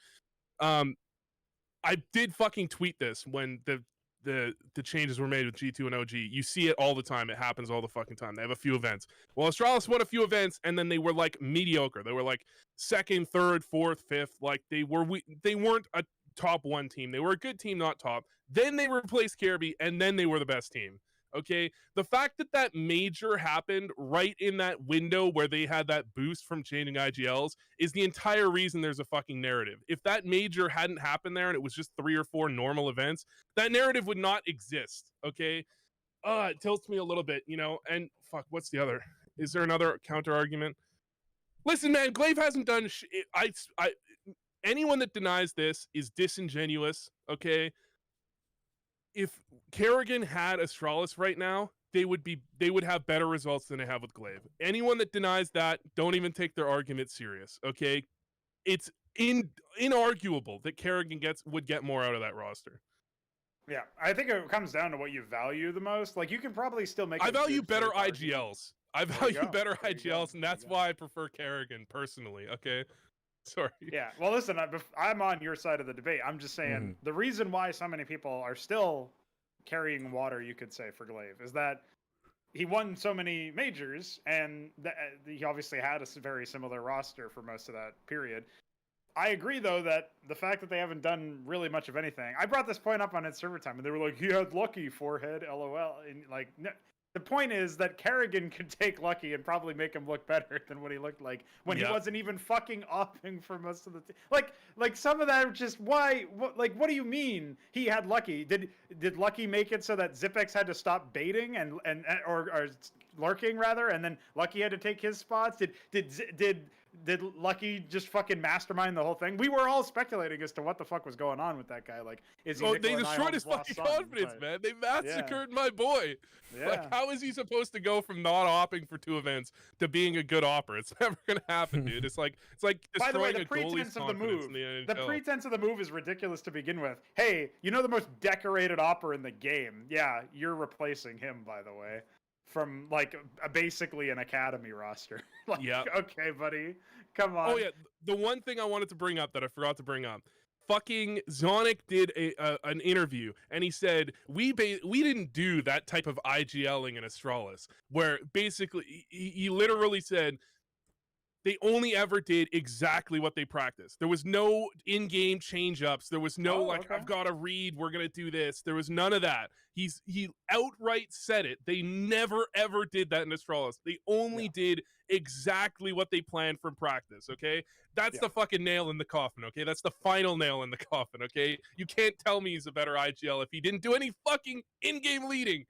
I did fucking tweet this when the changes were made with G2 and OG. You see it all the time. It happens all the fucking time. They have a few events. Well, Astralis won a few events, and then they were like mediocre. They were like 2nd, 3rd, 4th, 5th. Like, they weren't a top 1 team. They were a good team, not top. Then they replaced Kirby, and then they were the best team. Okay, the fact that major happened right in that window where they had that boost from changing IGLs is the entire reason there's a fucking narrative. If that major hadn't happened there and it was just 3 or 4 normal events, that narrative would not exist. Okay, it tilts me a little bit, you know. And fuck, what's the other? Is there another counter argument? Listen, man, Glaive hasn't done anyone that denies this is disingenuous. Okay. If Karrigan had Astralis right now, they would have better results than they have with Glaive. Anyone that denies that, don't even take their argument serious, okay? It's inarguable that Karrigan would get more out of that roster. Yeah, I think it comes down to what you value the most. Like, you can probably still make. I value better IGLs. I value better IGLs, and that's why I prefer Karrigan personally. Okay. Sorry. Yeah. Well, listen, I'm on your side of the debate. I'm just saying the reason why so many people are still carrying water, you could say, for Glaive is that he won so many majors, and he obviously had a very similar roster for most of that period. I agree, though, that the fact that they haven't done really much of anything. I brought this point up on its server time, and they were like, "He had Lucky, forehead, lol." And like, no, the point is that Karrigan could take Lucky and probably make him look better than what he looked like when he wasn't even fucking offing for most of the like some of that. Just why? What do you mean he had Lucky? Did Lucky make it so that Zipex had to stop baiting or lurking rather, and then Lucky had to take his spots? Did Lucky just fucking mastermind the whole thing? We were all speculating as to what the fuck was going on with that guy. Like, is he? They destroyed his fucking confidence, man. They massacred my boy. Yeah. Like, how is he supposed to go from not opping for 2 events to being a good opper? It's never gonna happen, dude. It's like By the way, destroying the a goalie's pretense of the confidence move. in the NHL. The pretense of the move is ridiculous to begin with. Hey, you know the most decorated opper in the game? Yeah, you're replacing him, by the way, from like basically an academy roster. Like, yeah. Okay, buddy, come on. Oh yeah, the one thing I wanted to bring up that I forgot to bring up. Fucking Zonic did an interview, and he said we didn't do that type of IGLing in Astralis, where basically he literally said they only ever did exactly what they practiced. There was no in-game change-ups. There was no I've got to read, we're gonna do this. There was none of that. He outright said it. They never ever did that in Astralis. They only did exactly what they planned from practice. Okay, that's the fucking nail in the coffin. Okay, that's the final nail in the coffin. Okay, you can't tell me he's a better IGL if he didn't do any fucking in-game leading.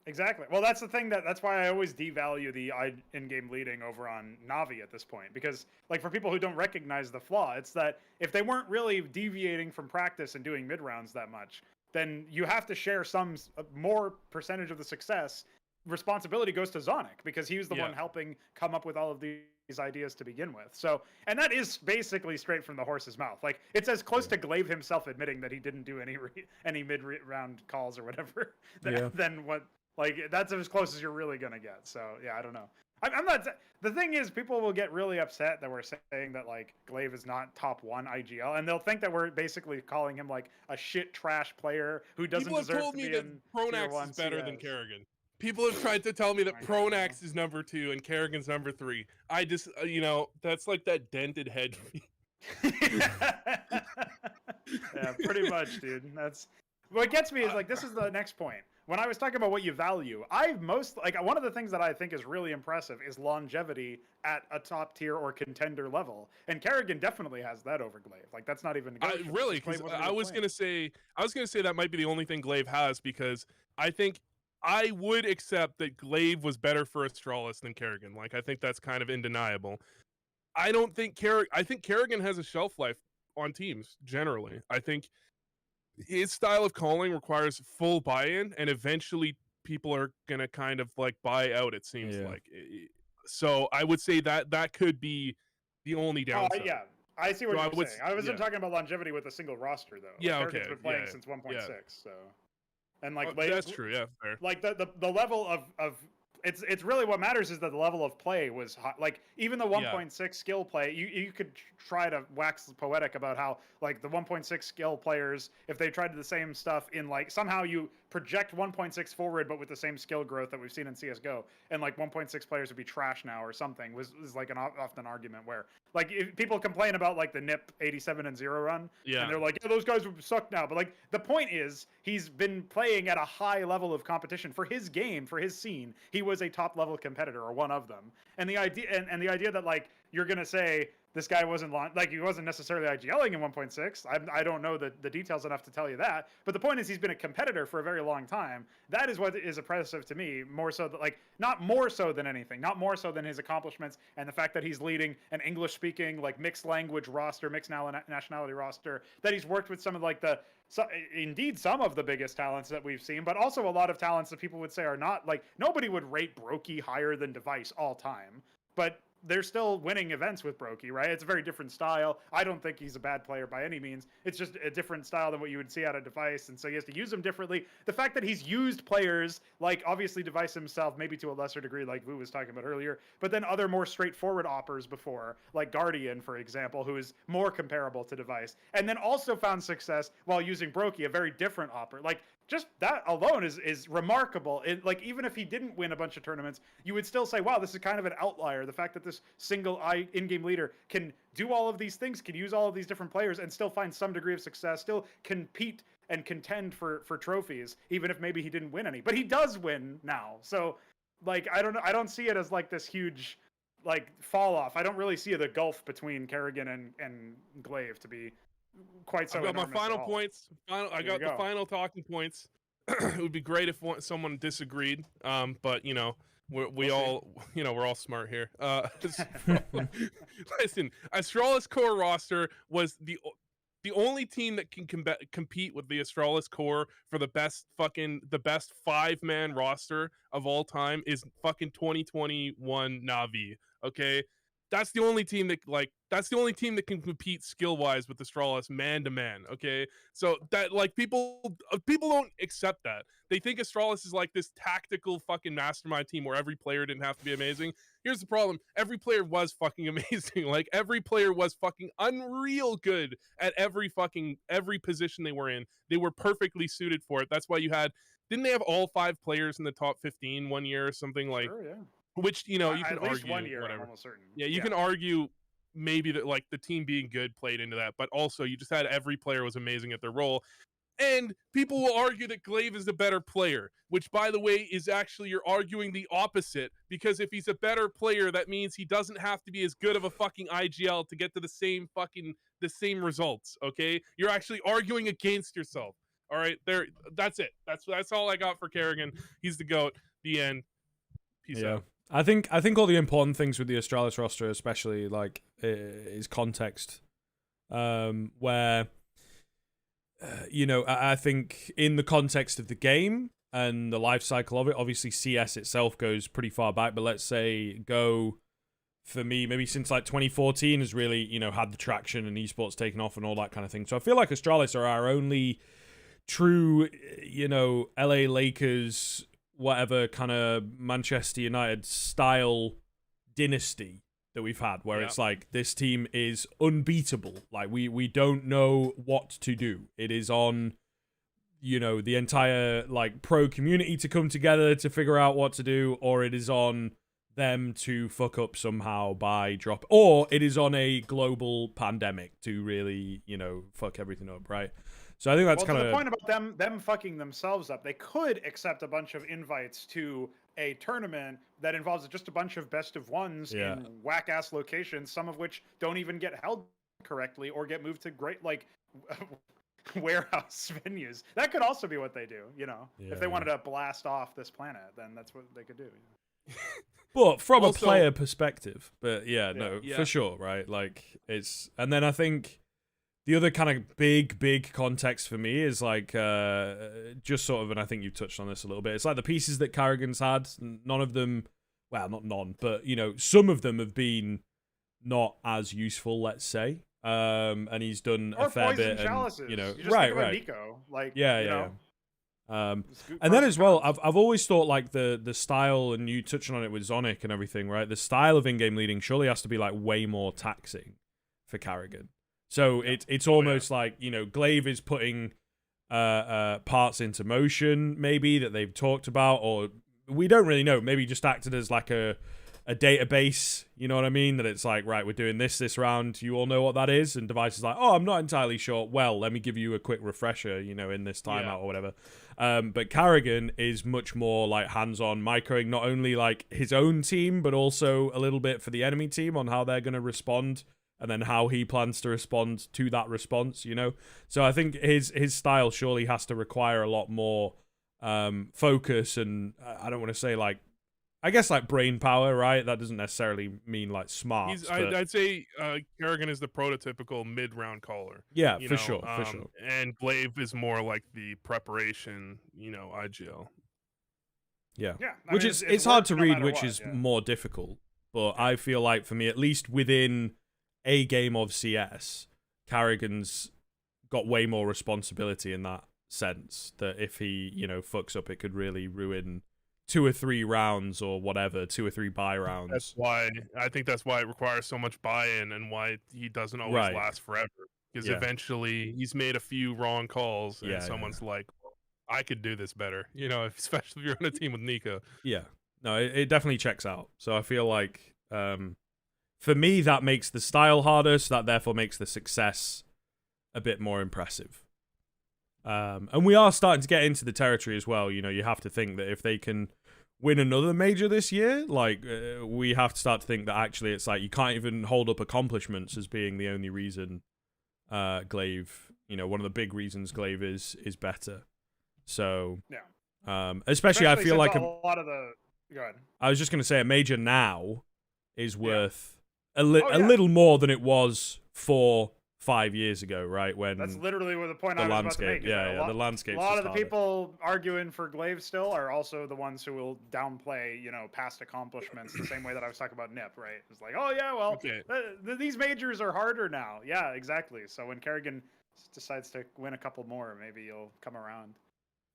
Exactly. Well, that's the thing that's why I always devalue the in-game leading over on Navi at this point, because like for people who don't recognize the flaw, it's that if they weren't really deviating from practice and doing mid rounds that much, then you have to share some more percentage of the success. Responsibility goes to Zonic because he was the one helping come up with all of these ideas to begin with. So, and that is basically straight from the horse's mouth. Like it's as close to Glaive himself admitting that he didn't do any mid-round calls or whatever than what. Like, that's as close as you're really going to get. So, yeah, I don't know. I'm not... The thing is, people will get really upset that we're saying that, like, Glaive is not top 1 IGL. And they'll think that we're basically calling him, like, a shit trash player who doesn't deserve to be in People have told me that Pronax is better than CS. Karrigan. People have tried to tell me that Pronax is number 2 and Karrigan's number 3. I just, that's like that dented head. Yeah, pretty much, dude. That's... What gets me is, like, this is the next point. When I was talking about what you value, one of the things that I think is really impressive is longevity at a top tier or contender level, and Karrigan definitely has that over Glaive. Like that's not even negotiable. Really, because I was gonna say that might be the only thing Glaive has, because I think I would accept that Glaive was better for Astralis than Karrigan. Like I think that's kind of undeniable. I think Karrigan has a shelf life on teams generally. I think his style of calling requires full buy-in, and eventually people are gonna kind of like buy out. It seems like. So I would say that could be the only downside. Yeah, I see what you're saying. I wasn't talking about longevity with a single roster though. Like, Karrigan's been playing since 1.6, so. And like that's true. Yeah, fair. Like the level of it's really what matters is that the level of play was high. Like even the 1.6 skill play, you could try to wax poetic about how like the 1.6 skill players, if they tried the same stuff in like somehow you project 1.6 forward but with the same skill growth that we've seen in CS:GO, and like 1.6 players would be trash now or something was like an often argument where like if people complain about like the NIP 87 and 0 run, and they're like, yeah, those guys would suck now, but like the point is he's been playing at a high level of competition for his game, for his scene. He was a top level competitor or one of them, and the idea and the idea that like you're gonna say this guy wasn't like he wasn't necessarily IGLing in 1.6. I don't know the details enough to tell you that, but the point is he's been a competitor for a very long time. That is what is impressive to me, more so that like not more so than anything, not more so than his accomplishments and the fact that he's leading an English-speaking like mixed language roster, mixed nationality roster, that he's worked with some of like indeed some of the biggest talents that we've seen, but also a lot of talents that people would say are not like nobody would rate Brokey higher than Device all time, but they're still winning events with Brokey, right? It's a very different style. I don't think he's a bad player by any means. It's just a different style than what you would see out of Device, and so he has to use them differently. The fact that he's used players like obviously Device himself, maybe to a lesser degree, like Vu was talking about earlier, but then other more straightforward oppers before, like Guardian, for example, who is more comparable to Device, and then also found success while using Brokey, a very different opper. Like just that alone is remarkable. Like, even if he didn't win a bunch of tournaments, you would still say, wow, this is kind of an outlier. The fact that this single in-game leader can do all of these things, can use all of these different players and still find some degree of success, still compete and contend for trophies, even if maybe he didn't win any. But he does win now. So, like, I don't see it as like this huge like fall off. I don't really see the gulf between Karrigan and Glaive to be quite so. I got my final points. I got the final talking points. It would be great if someone disagreed, but you know, we're all smart here. Listen, Astralis core roster was the only team that can compete with the Astralis core for the best 5-man roster of all time is fucking 2021 Na'Vi. Okay, that's the only team that can compete skill wise with Astralis man to man. Okay, so that like people don't accept that. They think Astralis is like this tactical fucking mastermind team where every player didn't have to be amazing. Here's the problem: every player was fucking amazing. Like every player was fucking unreal good at every position they were in. They were perfectly suited for it. That's why didn't they have all 5 players in the top 15 one year or something like? Sure, yeah. Which, you know, you can at least argue 1 year, whatever. I'm almost certain. Yeah, you can argue maybe that like the team being good played into that, but also you just had every player was amazing at their role. And people will argue that Glaive is the better player, which, by the way, is actually you're arguing the opposite, because if he's a better player, that means he doesn't have to be as good of a fucking IGL to get to the same results. Okay, you're actually arguing against yourself. All right, there. That's it. That's all I got for Karrigan. He's the GOAT. The end. Peace out. I think all the important things with the Astralis roster, especially like, is context, where, you know, I think in the context of the game and the life cycle of it, obviously CS itself goes pretty far back, but let's say Go, for me, maybe since like 2014 has really, you know, had the traction and esports taken off and all that kind of thing. So I feel like Astralis are our only true, you know, LA Lakers, whatever kind of Manchester United style dynasty that we've had, where it's like this team is unbeatable. Like we don't know what to do. It is on, you know, the entire like pro community to come together to figure out what to do, or it is on them to fuck up somehow by drop, or it is on a global pandemic to really, you know, fuck everything up, right? So I think that's kind of the point about them fucking themselves up. They could accept a bunch of invites to a tournament that involves just a bunch of best of ones in whack ass locations, some of which don't even get held correctly or get moved to great like warehouse venues. That could also be what they do, you know. If they wanted to blast off this planet, then that's what they could do. But from a player perspective, but for sure, right? Like it's, and then I think the other kind of big context for me is like just sort of, and I think you've touched on this a little bit, it's like the pieces that Karrigan's had, none of them, well, not none, but, you know, some of them have been not as useful, let's say. And he's done a fair bit. And, you know, right. Nico, like, yeah. And then as well, I've always thought like the style, and you touching on it with Zonic and everything, right? The style of in-game leading surely has to be like way more taxing for Karrigan. So it's almost like, you know, Glaive is putting parts into motion, maybe, that they've talked about, or we don't really know. Maybe just acted as like a database, you know what I mean? That it's like, right, we're doing this round. You all know what that is? And Device is like, oh, I'm not entirely sure. Well, let me give you a quick refresher, you know, in this timeout or whatever. But Karrigan is much more like hands-on, microing not only like his own team, but also a little bit for the enemy team on how they're going to respond, and then how he plans to respond to that response, you know? So I think his style surely has to require a lot more focus, and I don't want to say like, I guess like brain power, right? That doesn't necessarily mean like smart. I'd say Karrigan is the prototypical mid-round caller. Yeah, for sure. And Glaive is more like the preparation, you know, IGL. Yeah. Which it's hard to read, which is more difficult. But I feel like for me, at least within a game of CS, Karrigan's got way more responsibility in that sense, that if he, you know, fucks up, it could really ruin 2 or 3 rounds or whatever, 2 or 3 buy rounds. I think that's why it requires so much buy-in, and why he doesn't always last forever. Because eventually he's made a few wrong calls, and someone's like, I could do this better, you know, especially if you're on a team with Nico. Yeah. No, it definitely checks out. So I feel like for me that makes the style harder, so that therefore makes the success a bit more impressive. And we are starting to get into the territory as well. You know, you have to think that if they can win another major this year, like we have to start to think that actually it's like you can't even hold up accomplishments as being the only reason Glaive, you know, one of the big reasons Glaive is better. So yeah, especially I feel like a lot of the. Go ahead. I was just going to say a major now is worth a Oh, yeah. little more than it was 4-5 years ago, right? When That's literally what the point the I was landscape, about to make. the landscape. A lot of the people arguing for Glaive still are also the ones who will downplay, you know, past accomplishments the same way that I was talking about Nip, right? It's like, oh yeah, well, Okay. These majors are harder now. Yeah, exactly. So when Karrigan decides to win a couple more, maybe you'll come around.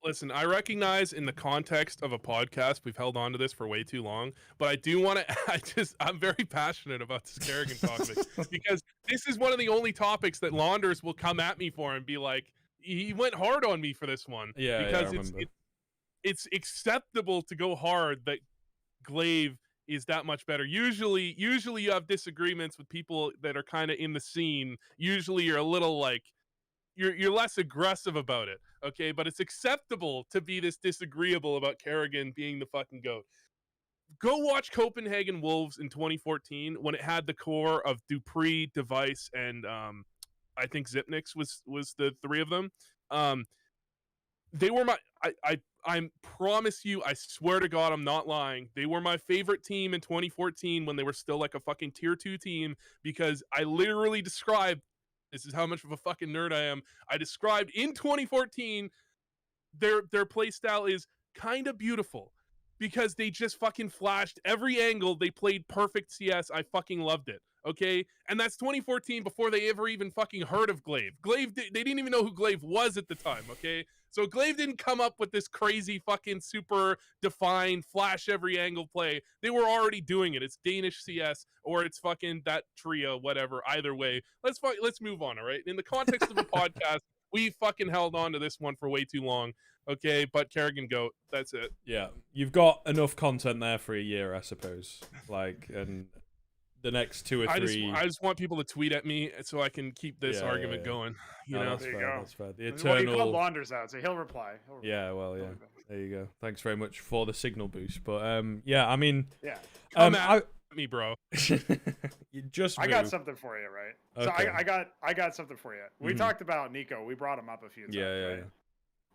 Listen, I recognize in the context of a podcast, we've held on to this for way too long, but I do want to, I'm very passionate about this Karrigan topic because this is one of the only topics that Launders will come at me for and be like, he went hard on me for this one. Yeah, because yeah, it's acceptable to go hard that Glaive is that much better. Usually you have disagreements with people that are kind of in the scene. Usually you're a little like, you're less aggressive about it, okay? But it's acceptable to be this disagreeable about Karrigan being the fucking GOAT. Go watch Copenhagen Wolves in 2014 when it had the core of Dupree, Device, and I think Zipnix was the three of them. They were my I promise you, I swear to God, I'm not lying. They were my favorite team in 2014 when they were still like a fucking tier 2 team because I literally described, this is how much of a fucking nerd I am. I described in 2014 their play style is kind of beautiful because they just fucking flashed every angle. They played perfect CS. I fucking loved it. Okay, and that's 2014 before they ever even fucking heard of Glaive. Glaive, they didn't even know who Glaive was at the time. Okay, so Glaive didn't come up with this crazy fucking super defined flash every angle play. They were already doing it. It's Danish CS or it's fucking that trio, whatever. Either way, let's move on. All right. In the context of a podcast, we fucking held on to this one for way too long. Okay, but Karrigan GOAT, that's it. Yeah, you've got enough content there for a year, I suppose. Like, and the next 2 or 3. I just want people to tweet at me so I can keep this argument going. You know, that's There you fair, go. that's fair. The Well, you eternal. called Launders out, so he'll reply. Yeah, well, yeah. There you go. Thanks very much for the signal boost. But yeah, I mean, Yeah. come at me, bro. You just I got something for you, right? Okay. So I got something for you. We talked about Nico. We brought him up a few times. Yeah. Right?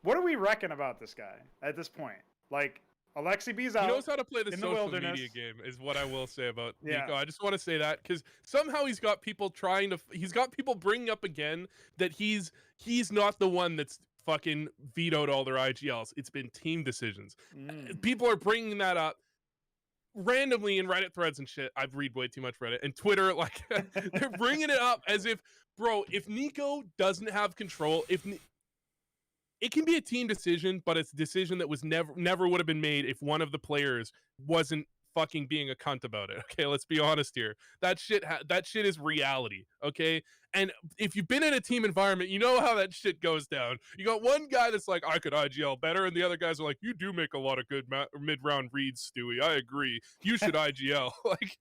What do we reckon about this guy at this point? Like, Alexi B's out. He knows how to play the in social wilderness. media game, is what I will say about Yeah. Nico. I just want to say that because somehow he's got people bringing up again that he's not the one that's fucking vetoed all their IGLs. It's been team decisions. People are bringing that up randomly in Reddit threads and shit. I read way too much Reddit and Twitter. Like they're bringing it up as if, bro, if Nico doesn't have control, it can be a team decision, but it's a decision that was never would have been made if one of the players wasn't fucking being a cunt about it. Okay, let's be honest here. That shit is reality. Okay, and if you've been in a team environment, you know how that shit goes down. You got one guy that's like, I could IGL better, and the other guys are like, you do make a lot of good mid-round reads, Stewie. I agree. You should IGL. like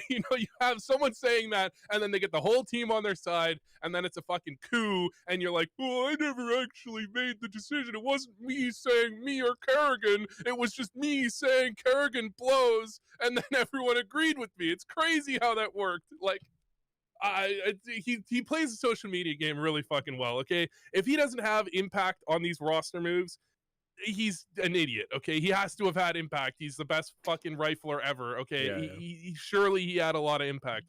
you know, you have someone saying that, and then they get the whole team on their side, and then it's a fucking coup, and you're like, oh, I never actually made the decision. It wasn't me saying me or Karrigan. It was just me saying Karrigan blows, and then everyone agreed with me. It's crazy how that worked. Like, he plays the social media game really fucking well. Okay, if he doesn't have impact on these roster moves, he's an idiot. Okay, he has to have had impact. He's the best fucking rifler ever. Okay, he surely he had a lot of impact.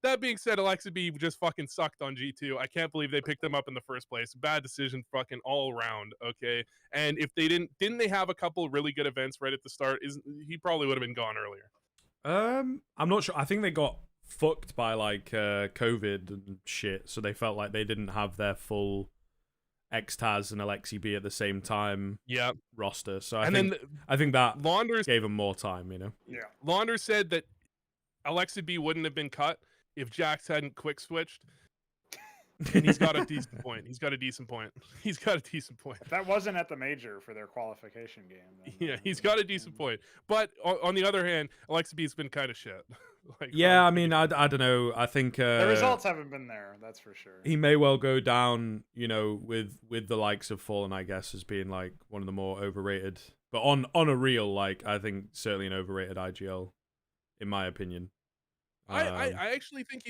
That being said, Alexa B just fucking sucked on G2. I can't believe they picked him up in the first place. Bad decision fucking all around, okay? And if they didn't they have a couple really good events right at the start, he probably would have been gone earlier. I'm not sure. I think they got fucked by like COVID and shit, so they felt like they didn't have their full Xtaz and Alexi B at the same time roster. So I think that Launders gave them more time, you know? Yeah. Launders said that Alexi B wouldn't have been cut if Jax hadn't quick switched. And he's got a decent point. He's got a decent point. If that wasn't at the major for their qualification game, then, Yeah, he's got a decent point. But on the other hand, Alexa B's been kind of shit. Yeah, I mean, I don't know. I think the results haven't been there. That's for sure. he may well go down, with the likes of Fallen, I guess, as being like one of the more overrated. But on a real, I think certainly an overrated IGL, in my opinion. I actually think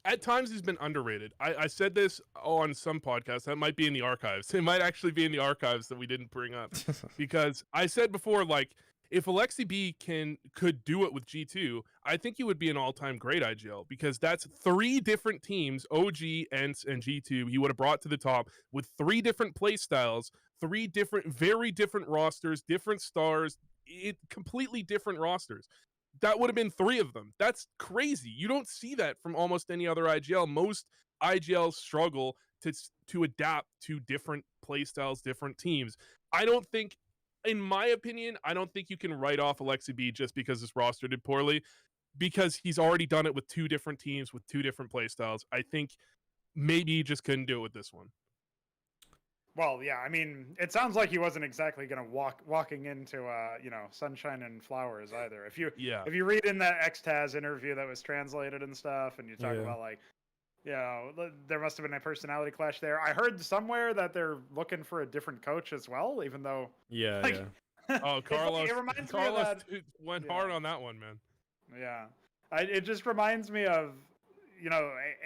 at times he's been underrated. I said this on some podcasts. That might be in the archives. It might actually be in the archives that we didn't bring up. Because I said before, if Alexi B could do it with G2, I think he would be an all-time great IGL, because that's 3 different teams, OG, ENCE, and G2, he would have brought to the top with 3 different play styles, 3 very different rosters, different stars, completely different rosters. That would have been 3 of them. That's crazy. You don't see that from almost any other IGL. Most IGLs struggle to adapt to different playstyles, different teams. In my opinion, I don't think you can write off Alexi B just because his roster did poorly, because he's already done it with 2 different teams with 2 different playstyles. I think maybe he just couldn't do it with this one. Well, yeah, I mean, it sounds like he wasn't exactly going to walking into sunshine and flowers either. If you read in that XTAS interview that was translated and stuff, and you talk about there must have been a personality clash there. I heard somewhere that they're looking for a different coach as well, even though Oh, Carlos! It reminds me Carlos of that. Went hard on that one, man. Yeah, it just reminds me of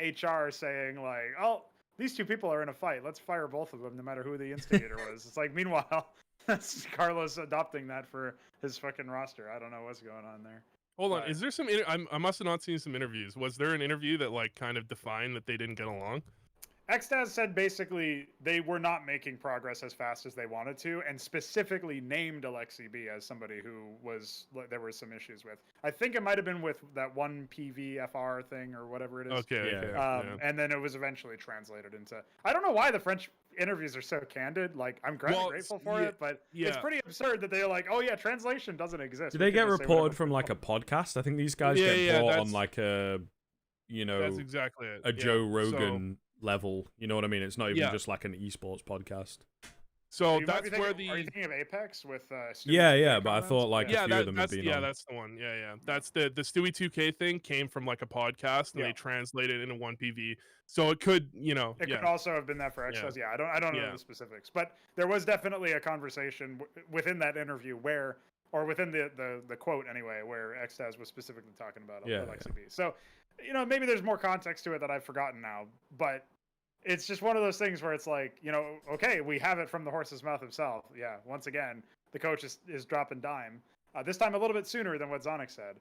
HR saying like, "Oh, these 2 people are in a fight. Let's fire both of them, no matter who the instigator was." It's like, meanwhile, that's Carlos adopting that for his fucking roster. I don't know what's going on there. Hold on, is there some? I must have not seen some interviews. Was there an interview that kind of defined that they didn't get along? XTAS said basically they were not making progress as fast as they wanted to, and specifically named Alexi B as somebody who there were some issues with. I think it might have been with that one PVFR thing or whatever it is. Okay. And then it was eventually translated into. I don't know why the French interviews are so candid. I'm grateful for it, but it's pretty absurd that they're like, "Oh yeah, translation doesn't exist." Do they get reported from a podcast? I think these guys get brought on that's exactly it. A Joe Rogan level, you know what I mean? It's not even just like an esports podcast. So that's where are you thinking of Apex with but I thought a few of them had been on. That's the one. That's the Stewie 2K thing came from a podcast, and they translated it into 1PV. So it could, it could also have been that for XTAS. I don't know the specifics, but there was definitely a conversation within that interview or within the quote anyway, where XTAS was specifically talking about Alexi B. So maybe there's more context to it that I've forgotten now, but it's just one of those things where it's like, okay, we have it from the horse's mouth himself. Yeah, once again, the coach is dropping dime. This time a little bit sooner than what Zonic said.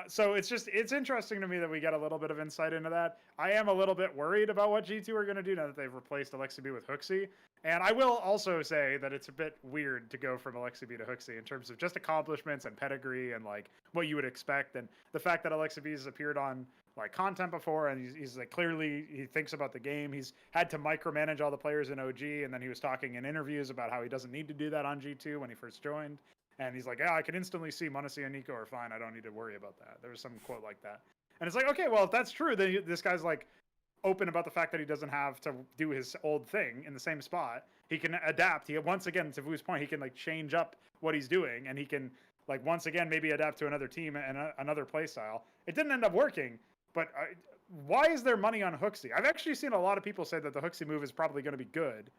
So it's interesting to me that we get a little bit of insight into that. I am a little bit worried about what G2 are going to do now that they've replaced Alexi B with voocs. And I will also say that it's a bit weird to go from Alexi B to voocs in terms of just accomplishments and pedigree and what you would expect. And the fact that Alexi B has appeared on content before, and he's clearly he thinks about the game. He's had to micromanage all the players in OG, and then he was talking in interviews about how he doesn't need to do that on G2 when he first joined. And he's like, I can instantly see Munacy and Nico are fine. I don't need to worry about that. There was some quote like that. And it's like, okay, well, if that's true, then this guy's open about the fact that he doesn't have to do his old thing in the same spot. He can adapt. Once again, to Vu's point, he can change up what he's doing, and he can once again maybe adapt to another team and another play style. It didn't end up working, but why is there money on voocs? I've actually seen a lot of people say that the voocs move is probably going to be good,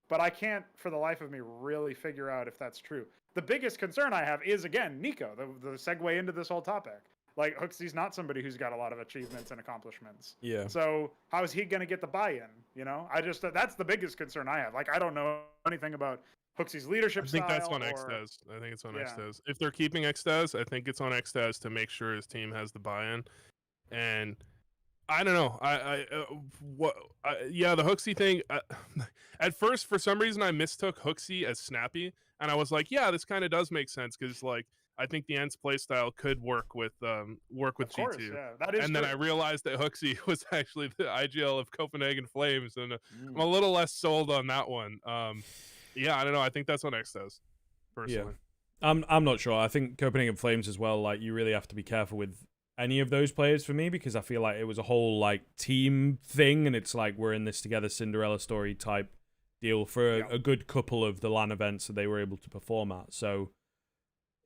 but I can't for the life of me really figure out if that's true. The biggest concern I have is, again, Nico, the segue into this whole topic. Hooksy's not somebody who's got a lot of achievements and accomplishments. Yeah. So how is he going to get the buy-in? That's the biggest concern I have. I don't know anything about Hooksy's leadership style. I think that's on XTAS. I think it's on XTAS. If they're keeping XTAS, I think it's on XTAS to make sure his team has the buy-in. And I don't know. The Hooksy thing. At first, for some reason, I mistook Hooksy as Snappy, and I was like, "Yeah, this kind of does make sense," because I think the ENCE playstyle could work with G2. Yeah, that is and true. then I realized that Hooksy was actually the IGL of Copenhagen Flames, and I'm a little less sold on that one. I don't know. I think that's what X does, personally. Yeah. I'm not sure. I think Copenhagen Flames as well. You really have to be careful with any of those players for me, because I feel like it was a whole like team thing, and it's like we're in this together Cinderella story type deal for a good couple of the LAN events that they were able to perform at. So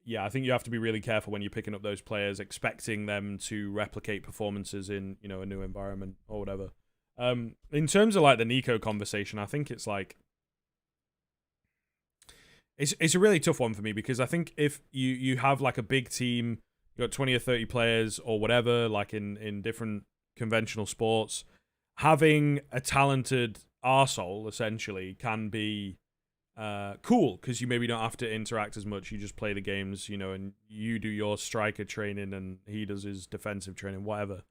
yeah, I think you have to be really careful when you're picking up those players, expecting them to replicate performances in, you know, a new environment or whatever. In terms of like the Nico conversation, I think it's like it's a really tough one for me, because I think if you have like a big team, you got 20 or 30 players or whatever, like in different conventional sports, having a talented arsehole essentially can be cool, because you maybe don't have to interact as much. You just play the games, you know, and you do your striker training and he does his defensive training, whatever.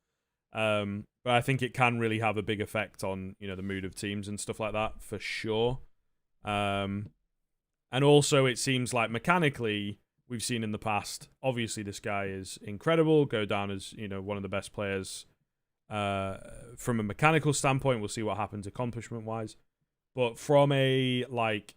But I think it can really have a big effect on, you know, the mood of teams and stuff like that, for sure. And also it seems like mechanically, we've seen in the past, obviously this guy is incredible, go down as, you know, one of the best players from a mechanical standpoint. We'll see what happens accomplishment-wise. But from a, like,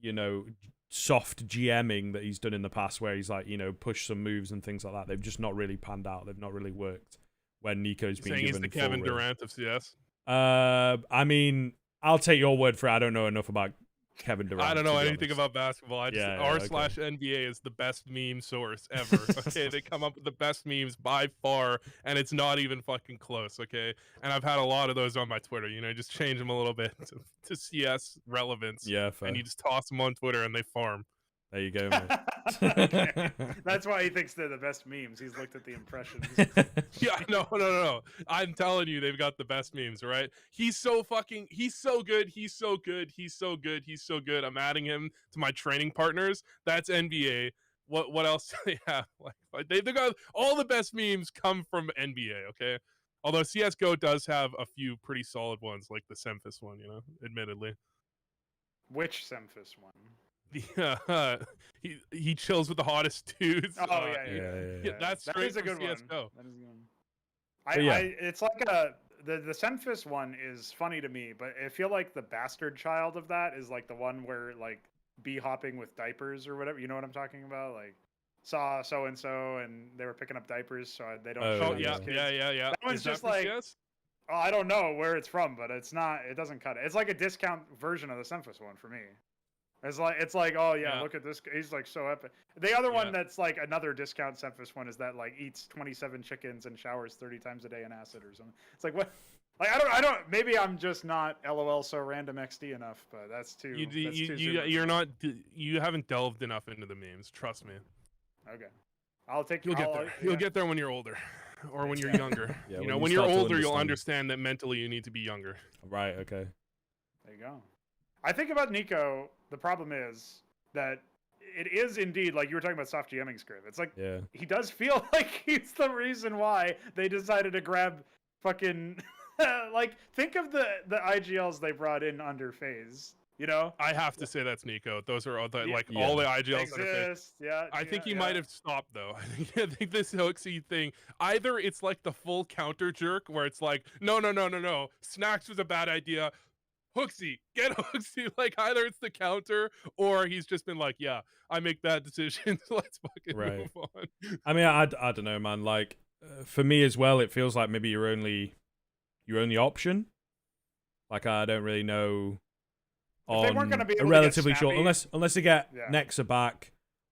you know, soft GMing that he's done in the past, where he's, like, you know, pushed some moves and things like that, they've just not really panned out. They've not really worked when Nico's been given he's the Kevin Durant of CS? I mean, I'll take your word for it. I don't know enough about Kevin Durant. I don't know anything about basketball. I just okay. r/NBA is the best meme source ever. Okay, they come up with the best memes by far, and it's not even fucking close. Okay, and I've had a lot of those on my Twitter. You know, just change them a little bit to CS relevance. Yeah, fair. And you just toss them on Twitter, and they farm. There you go, man. Okay. That's why he thinks they're the best memes. He's looked at the impressions. Yeah, no. I'm telling you, they've got the best memes, right? He's so good. He's so good. I'm adding him to my training partners. That's NBA. What else do they have? Like they got all the best memes come from NBA, okay? Although CSGO does have a few pretty solid ones, like the Semphis one, you know, admittedly. Which Semphis one? Yeah, he chills with the hottest dudes. Oh yeah. That's straight a good from CSGO. one. That is a good one. It's like the Semphis one is funny to me, but I feel like the bastard child of that is like the one where like bee hopping with diapers or whatever. You know what I'm talking about? Like saw so and so, and they were picking up diapers, so they don't. Oh yeah. That one's just like. CS? Oh, I don't know where it's from, but it's not. It doesn't cut it. It's like a discount version of the Semphis one for me. It's like, oh yeah, look at this. He's like so epic. The other one that's like another discount Semphis one is that like eats 27 chickens and showers 30 times a day in acid or something. It's like what? Like I don't. Maybe I'm just not LOL so random XD enough, but that's too. You're not. You haven't delved enough into the memes. Trust me. Okay, I'll take. You'll get there. You'll get there when you're older, or when you're younger. Yeah, you know, when you're older, you'll understand that mentally you need to be younger. Right. Okay. There you go. I think about Nico, the problem is that it is indeed, like you were talking about soft GMing script. It's like, he does feel like he's the reason why they decided to grab fucking, like, think of the IGLs they brought in under FaZe, you know? I have to say that's Nico. Those are all the, all the IGLs under FaZe. Yeah. I think he might have stopped, though. I think this Hooksy thing, either it's like the full counter jerk where it's like, no. Snacks was a bad idea. Hooksy, get Hooksy. Like either it's the counter or he's just been like, yeah, I make bad decisions. Let's fucking move on. I mean, I don't know, man. Like for me as well, it feels like maybe your only option. Like I don't really know. If they weren't going to be able a relatively relatively short, unless they get Nexa back,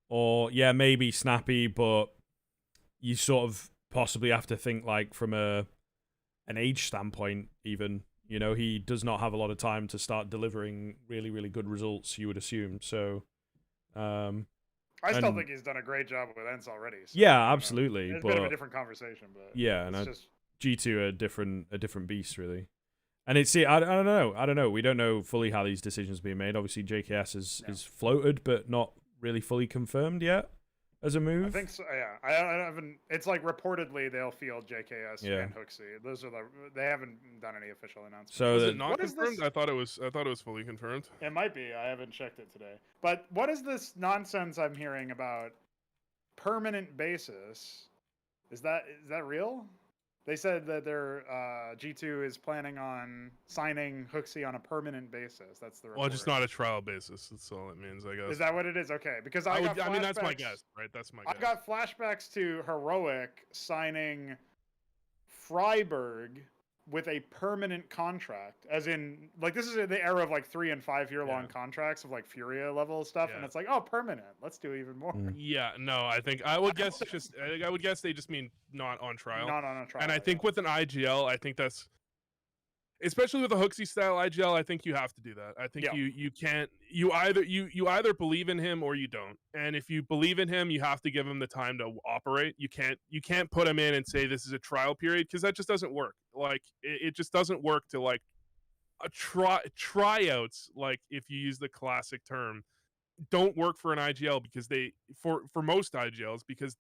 or maybe Snappy, but you sort of possibly have to think like from an age standpoint, even. You know, he does not have a lot of time to start delivering really, really good results, you would assume. So, I still think he's done a great job with Ents already. So, yeah, absolutely. It's a bit of a different conversation, but and just... G2 a different beast, really. And I don't know. We don't know fully how these decisions are being made. Obviously, JKS is floated, but not really fully confirmed yet as a move. I think so. Yeah, I haven't. It's like reportedly they'll field JKS and Hooksy. Those are they haven't done any official announcements. So is it not confirmed? I thought it was fully confirmed. It might be. I haven't checked it today. But what is this nonsense I'm hearing about permanent basis? Is that real? They said that their G2 is planning on signing Hooksy on a permanent basis. That's the report. Well, just not a trial basis. That's all it means, I guess. Is that what it is? Okay, because I mean, that's my guess, right? That's my guess. I got flashbacks to Heroic signing Freiburg with a permanent contract, as in, like, this is the era of like 3 and 5 year long contracts of like Furia level stuff, and it's like, oh, permanent. Let's do even more. Yeah, no, I think I would guess I would guess they just mean not on trial. Not on a trial. And I think with an IGL, I think that's, especially with a Hooksy style IGL, I think you have to do that. I think you either believe in him or you don't. And if you believe in him, you have to give him the time to operate. You can't put him in and say this is a trial period, because that just doesn't work. Like it just doesn't work to like a tryouts, like if you use the classic term, don't work for an IGL, because they for most IGLs, because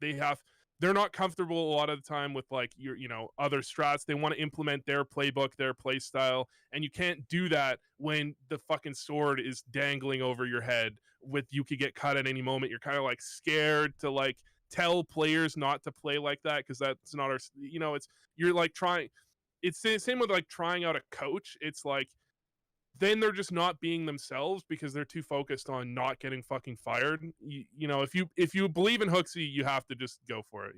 they're not comfortable a lot of the time with like your other strats. They want to implement their playbook, their play style, and you can't do that when the fucking sword is dangling over your head with you could get cut at any moment. You're kind of like scared to like tell players not to play like that, because that's not our it's you're like trying. It's the same with like trying out a coach. It's like then they're just not being themselves because they're too focused on not getting fucking fired. If you believe in Hooksy, you have to just go for it,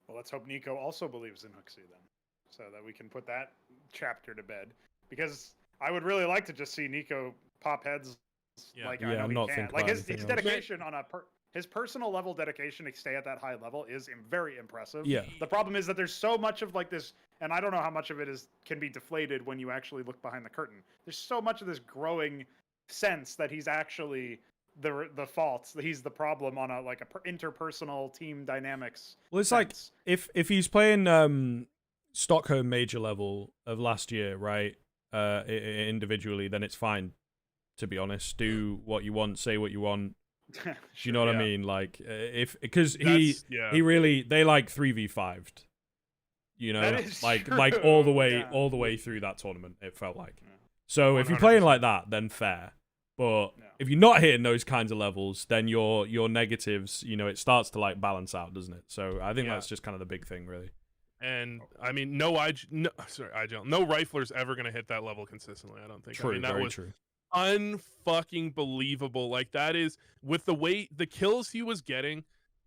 Well, let's hope Nico also believes in Hooksy then, so that we can put that chapter to bed. Because I would really like to just see Nico pop heads. Like I know he can. Like his dedication on his personal level dedication to stay at that high level is very impressive. Yeah. The problem is that there's so much of like this, and I don't know how much of it can be deflated when you actually look behind the curtain. There's so much of this growing sense that he's actually the fault. He's the problem on a interpersonal team dynamics. Well, it's sense. like if he's playing Stockholm major level of last year, right? Individually, then it's fine. To be honest, do what you want, say what you want. Sure, you know what I mean? Like because he really, they like 3v5'd. Like all the way through that tournament, it felt like. Yeah. So 100%. If you're playing like that, then fair. But if you're not hitting those kinds of levels, then your negatives, it starts to like balance out, doesn't it? So I think that's just kind of the big thing, really. And I mean, no rifler's ever gonna hit that level consistently. I don't think. True, I mean, that very was true. Unfucking believable. Like that is with the way the kills he was getting.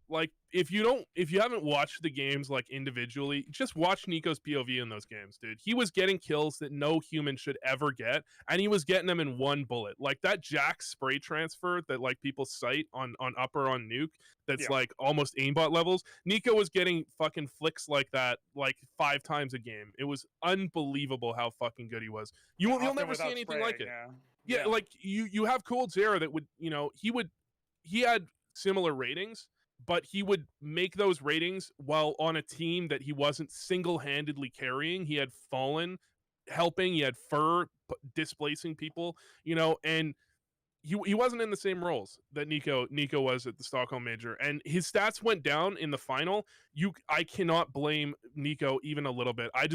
Like if you haven't watched the games like individually, just watch Nico's POV in those games, dude. He was getting kills that no human should ever get, and he was getting them in one bullet. Like that Jack spray transfer that like people cite on upper on Nuke, that's like almost aimbot levels. Nico was getting fucking flicks like that like 5 times a game. It was unbelievable how fucking good he was. You'll never see anything like it. Yeah, like you have Cold Zero that would, he had similar ratings, but he would make those ratings while on a team that he wasn't single-handedly carrying. He had Fallen helping, he had Fur displacing people, and he wasn't in the same roles that Nico was at the Stockholm Major, and his stats went down in the final. I cannot blame Nico even a little bit. I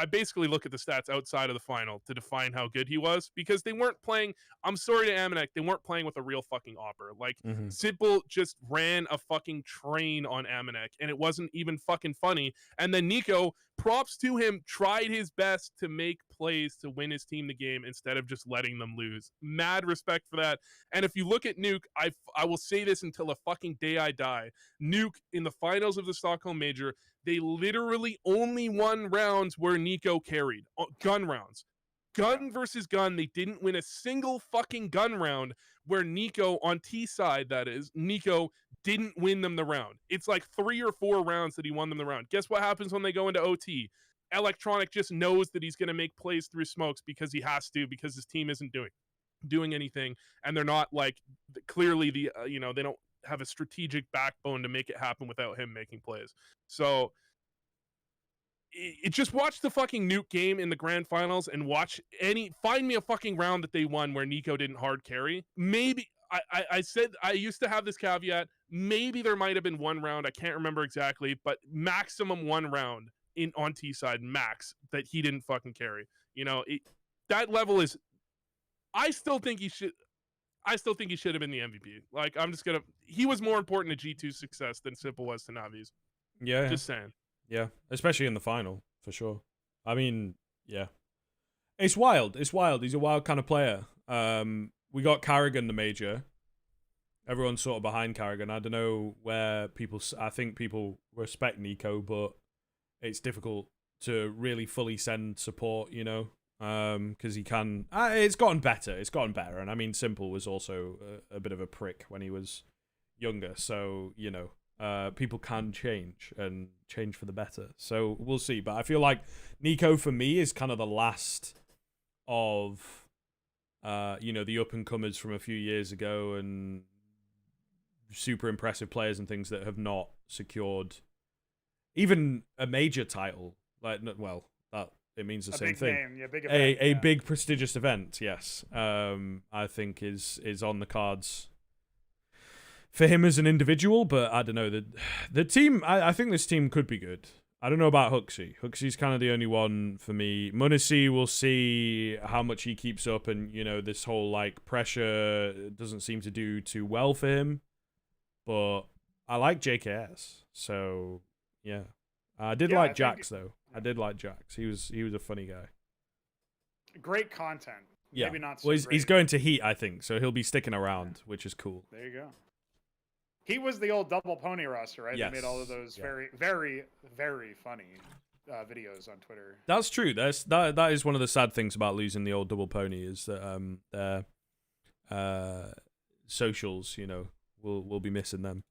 basically look at the stats outside of the final to define how good he was, because they weren't playing. I'm sorry to Amanek, they weren't playing with a real fucking opper. Like Simple just ran a fucking train on Amanek, and it wasn't even fucking funny. And then Nico, props to him, tried his best to make plays to win his team the game instead of just letting them lose. Mad respect for that. And if you look at Nuke, I will say this until the fucking day I die. Nuke in the finals of the Stockholm Major, they literally only won rounds where Nico carried. Gun rounds. Gun versus gun, they didn't win a single fucking gun round where Nico, on T side that is, Nico didn't win them the round. It's like 3 or 4 rounds that he won them the round. Guess what happens when they go into OT? Electronic just knows that he's going to make plays through smokes because he has to, because his team isn't doing anything, and they're not like clearly they don't have a strategic backbone to make it happen without him making plays. So just watch the fucking Nuke game in the grand finals and find me a fucking round that they won where Nico didn't hard carry. Maybe I said I used to have this caveat. Maybe there might have been one round, I can't remember exactly, but maximum one round on T side max that he didn't fucking carry. That level is. I still think he should have been the MVP. Like he was more important to G2's success than Simple was to Navi's. Yeah. Just saying. Yeah, especially in the final, for sure. I mean, yeah. It's wild. It's wild. He's a wild kind of player. We got Karrigan the major. Everyone's sort of behind Karrigan. I don't know where people... I think people respect Nico, but it's difficult to really fully send support, you know? Because he can... it's gotten better. It's gotten better. And I mean, Simple was also a bit of a prick when he was younger. So, you know, people can change and change for the better. So we'll see. But I feel like Nico, for me, is kind of the last of, you know, the up-and-comers from a few years ago and super impressive players and things that have not secured even a major title. Like, well, that it means the same thing. Name, yeah, big event, a big prestigious event, yes. I think is on the cards for him as an individual, but I don't know, the team. I think this team could be good. I don't know about voocs. Voocs's kind of the only one for me. m0NESY, we'll see how much he keeps up, and you know, this whole like pressure doesn't seem to do too well for him. But I like JKS, so yeah. I did like Jax though. I did like Jax. He was a funny guy. Great content. Yeah. Maybe not so Well, great. he's going to Heat, I think, so he'll be sticking around, which is cool. There you go. He was the old double pony roster, right? Yes. They made all of those very, very, very funny videos on Twitter. That's true. That is one of the sad things about losing the old double pony is that their socials, you know, we'll be missing them.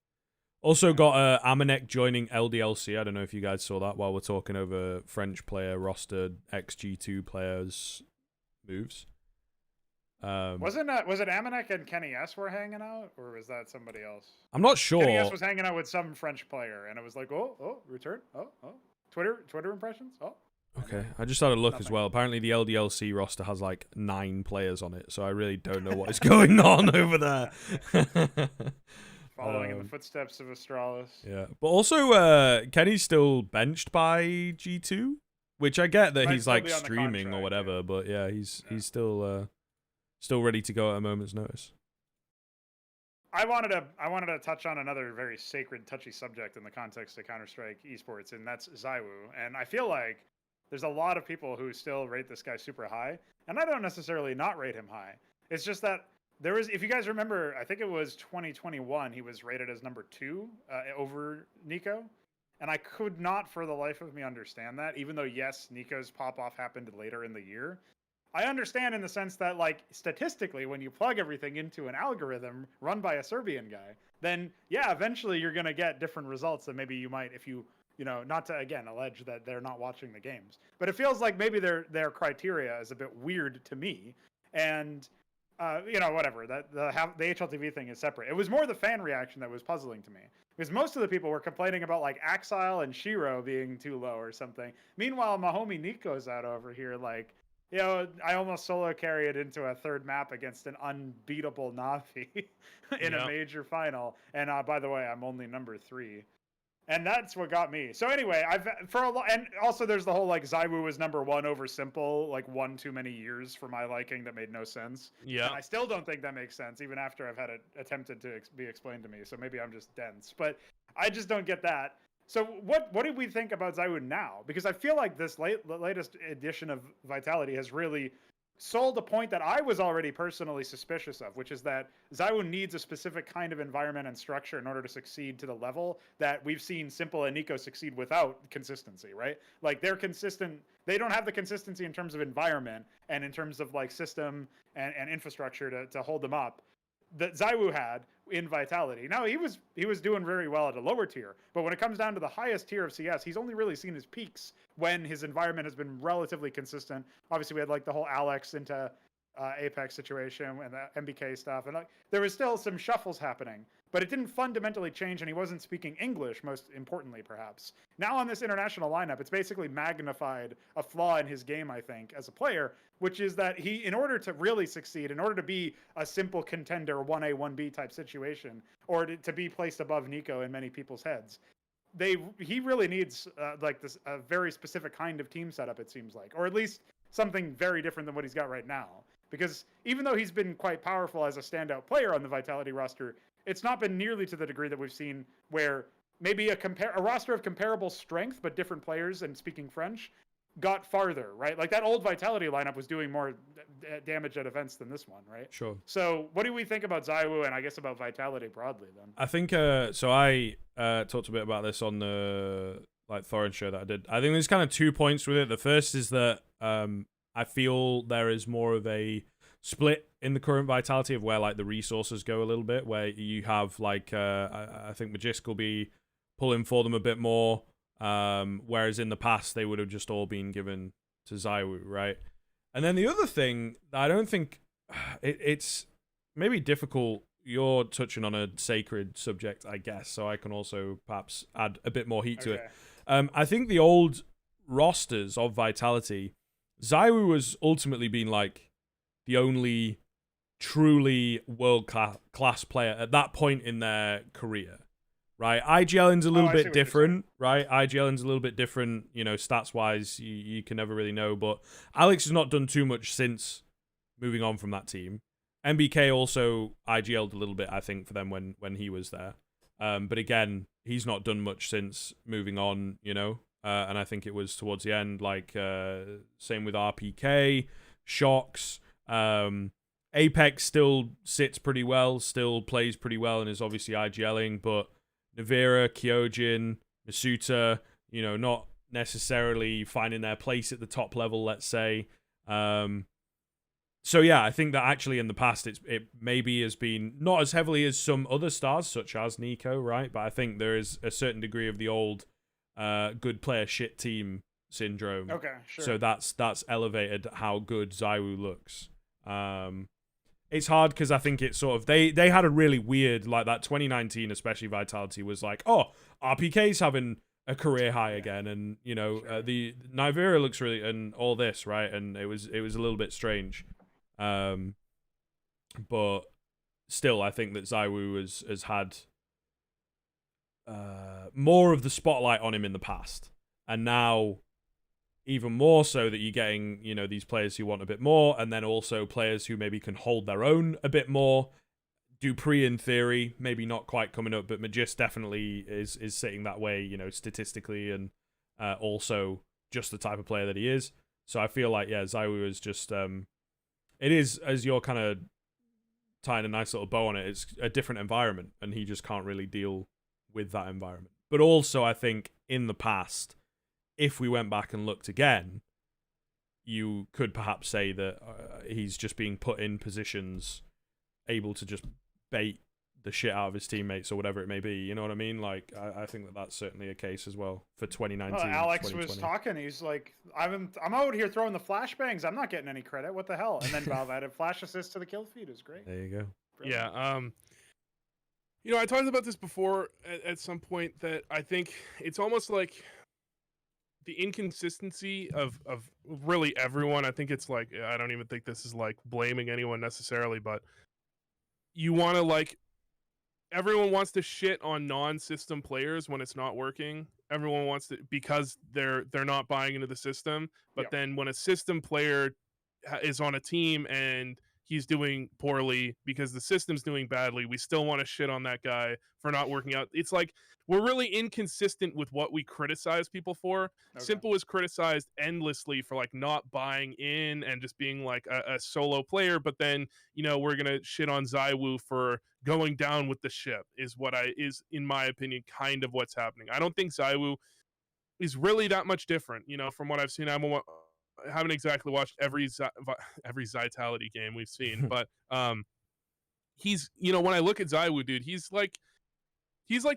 Also got Amanek joining LDLC. I don't know if you guys saw that while we're talking over French player rostered XG2 players moves. Was it Amanek and Kenny S were hanging out, or was that somebody else? I'm not sure. Kenny S was hanging out with some French player, and it was like, oh, return, oh, Twitter impressions, oh. Okay, I just had a look as well. Apparently, the LDLC roster has like 9 players on it, so I really don't know what is going on over there. Following in the footsteps of Astralis. Yeah, but also Kenny's still benched by G2, which I get that he's like streaming or whatever, but yeah, he's still ready to go at a moment's notice. I wanted to touch on another very sacred, touchy subject in the context of Counter-Strike esports, and that's ZywOo. And I feel like there's a lot of people who still rate this guy super high, and I don't necessarily not rate him high. It's just that there was, if you guys remember, I think it was 2021, he was rated as number 2 over Nico. And I could not for the life of me understand that, even though, yes, Nico's pop-off happened later in the year. I understand in the sense that, like, statistically, when you plug everything into an algorithm run by a Serbian guy, then, yeah, eventually you're going to get different results than maybe you might if you know, not to, again, allege that they're not watching the games. But it feels like maybe their criteria is a bit weird to me. And, you know, whatever. The HLTV thing is separate. It was more the fan reaction that was puzzling to me. Because most of the people were complaining about, like, Axile and Shiro being too low or something. Meanwhile, my homie Nico's out over here, like, you know, I almost solo carried into a third map against an unbeatable Navi in a major final. And by the way, I'm only number 3. And that's what got me. So anyway, and also there's the whole, like, ZywOo was number 1 over Simple, like, one too many years for my liking that made no sense. Yeah. And I still don't think that makes sense, even after I've had it attempted to be explained to me. So maybe I'm just dense, but I just don't get that. So what did we think about ZywOo now? Because I feel like this latest edition of Vitality has really sold a point that I was already personally suspicious of, which is that ZywOo needs a specific kind of environment and structure in order to succeed to the level that we've seen Simple and Nico succeed without consistency, right? Like, they're consistent. They don't have the consistency in terms of environment and in terms of, like, system and infrastructure to hold them up that ZywOo had in Vitality. Now, he was doing very well at a lower tier, but when it comes down to the highest tier of CS, he's only really seen his peaks when his environment has been relatively consistent. Obviously, we had, like, the whole Alex into Apex situation and the MBK stuff, and, like, there was still some shuffles happening, but it didn't fundamentally change, and he wasn't speaking English, most importantly, perhaps. Now on this international lineup, it's basically magnified a flaw in his game, I think, as a player, which is that he, in order to really succeed, in order to be a simple contender 1A, 1B type situation, or to be placed above Nico in many people's heads, he really needs like this a very specific kind of team setup, it seems like, or at least something very different than what he's got right now. Because even though he's been quite powerful as a standout player on the Vitality roster, it's not been nearly to the degree that we've seen where maybe a roster of comparable strength but different players and speaking French got farther, right? Like that old Vitality lineup was doing more damage at events than this one, right? Sure. So what do we think about ZywOo and I guess about Vitality broadly then? I think so I talked a bit about this on the Thorin show that I did. I think there's kind of 2 points with it. The first is that I feel there is more of a split in the current Vitality of where like the resources go a little bit, where you have like I think Magisk will be pulling for them a bit more, whereas in the past they would have just all been given to ZywOo, right? And then the other thing that I don't think it's maybe difficult. You're touching on a sacred subject, I guess, so I can also perhaps add a bit more heat to it. I think the old rosters of Vitality, ZywOo has ultimately been like the only truly world-class player at that point in their career, right? IGLN's a little bit different, right? IGLN's a little bit different, you know, stats-wise, you can never really know, but Alex has not done too much since moving on from that team. MBK also IGL'd a little bit, I think, for them when he was there. But again, he's not done much since moving on, you know? And I think it was towards the end, like, same with RPK, Shocks. Apex still sits pretty well, still plays pretty well, and is obviously IGLing, but Navira, Kyojin, Masuta, you know, not necessarily finding their place at the top level, let's say. So yeah, I think that actually in the past it maybe has been not as heavily as some other stars, such as Nico, right? But I think there is a certain degree of the old good player shit team syndrome. Okay, sure. So that's elevated how good ZywOo looks. It's hard because I think it's sort of they had a really weird, like that 2019, especially Vitality was like, oh, RPK's having a career high again, and you know the Nivera looks really, and all this, right? And it was a little bit strange. But still, I think that ZywOo has had more of the spotlight on him in the past, and now even more so that you're getting, you know, these players who want a bit more, and then also players who maybe can hold their own a bit more. Dupree, in theory, maybe not quite coming up, but Magist definitely is sitting that way, you know, statistically, and also just the type of player that he is. So I feel like, yeah, ZywOo is just it is, as you're kind of tying a nice little bow on it, it's a different environment, and he just can't really deal with that environment. But also, I think in the past, if we went back and looked again, you could perhaps say that he's just being put in positions able to just bait the shit out of his teammates or whatever it may be. You know what I mean? Like, I think that that's certainly a case as well for 2019. Well, Alex was talking. He's like, I'm out here throwing the flashbangs. I'm not getting any credit. What the hell? And then Valve added flash assist to the kill feed. Is great. There you go. Brilliant. Yeah. You know, I talked about this before at some point that I think it's almost like the inconsistency of really everyone. I think it's like, I don't even think this is like blaming anyone necessarily, but you want to like, everyone wants to shit on non-system players when it's not working. Everyone wants to, because they're not buying into the system. But then when a system player is on a team and he's doing poorly because the system's doing badly, we still want to shit on that guy for not working out. It's like we're really inconsistent with what we criticize people for. Okay. Simple was criticized endlessly for like not buying in and just being like a solo player, but then, you know, we're gonna shit on ZywOo for going down with the ship is in my opinion kind of what's happening. I don't think ZywOo is really that much different, you know, from what I've seen. I haven't exactly watched every Vitality game we've seen, but he's, you know, when I look at ZywOo, dude, he's like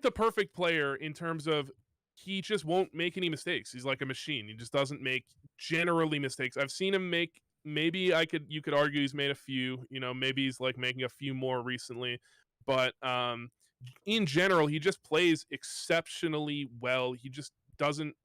the perfect player in terms of he just won't make any mistakes. He's like a machine. He just doesn't make generally mistakes. I've seen him make, maybe you could argue he's made a few, you know, maybe he's like making a few more recently, but in general, he just plays exceptionally well. He just doesn't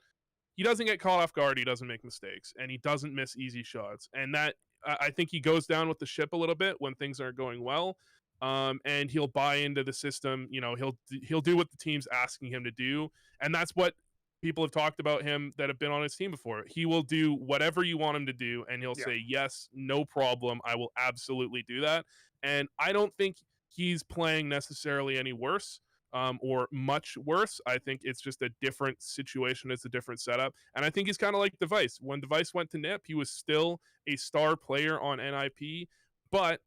get caught off guard. He doesn't make mistakes, and he doesn't miss easy shots. And that, I think he goes down with the ship a little bit when things aren't going well. And he'll buy into the system. You know, he'll do what the team's asking him to do, and that's what people have talked about him that have been on his team before. He will do whatever you want him to do, and he'll say, yes, no problem, I will absolutely do that. And I don't think he's playing necessarily any worse. or much worse. I think it's just a different situation. It's a different setup. And I think he's kind of like Device. When Device went to NIP, he was still a star player on NIP, but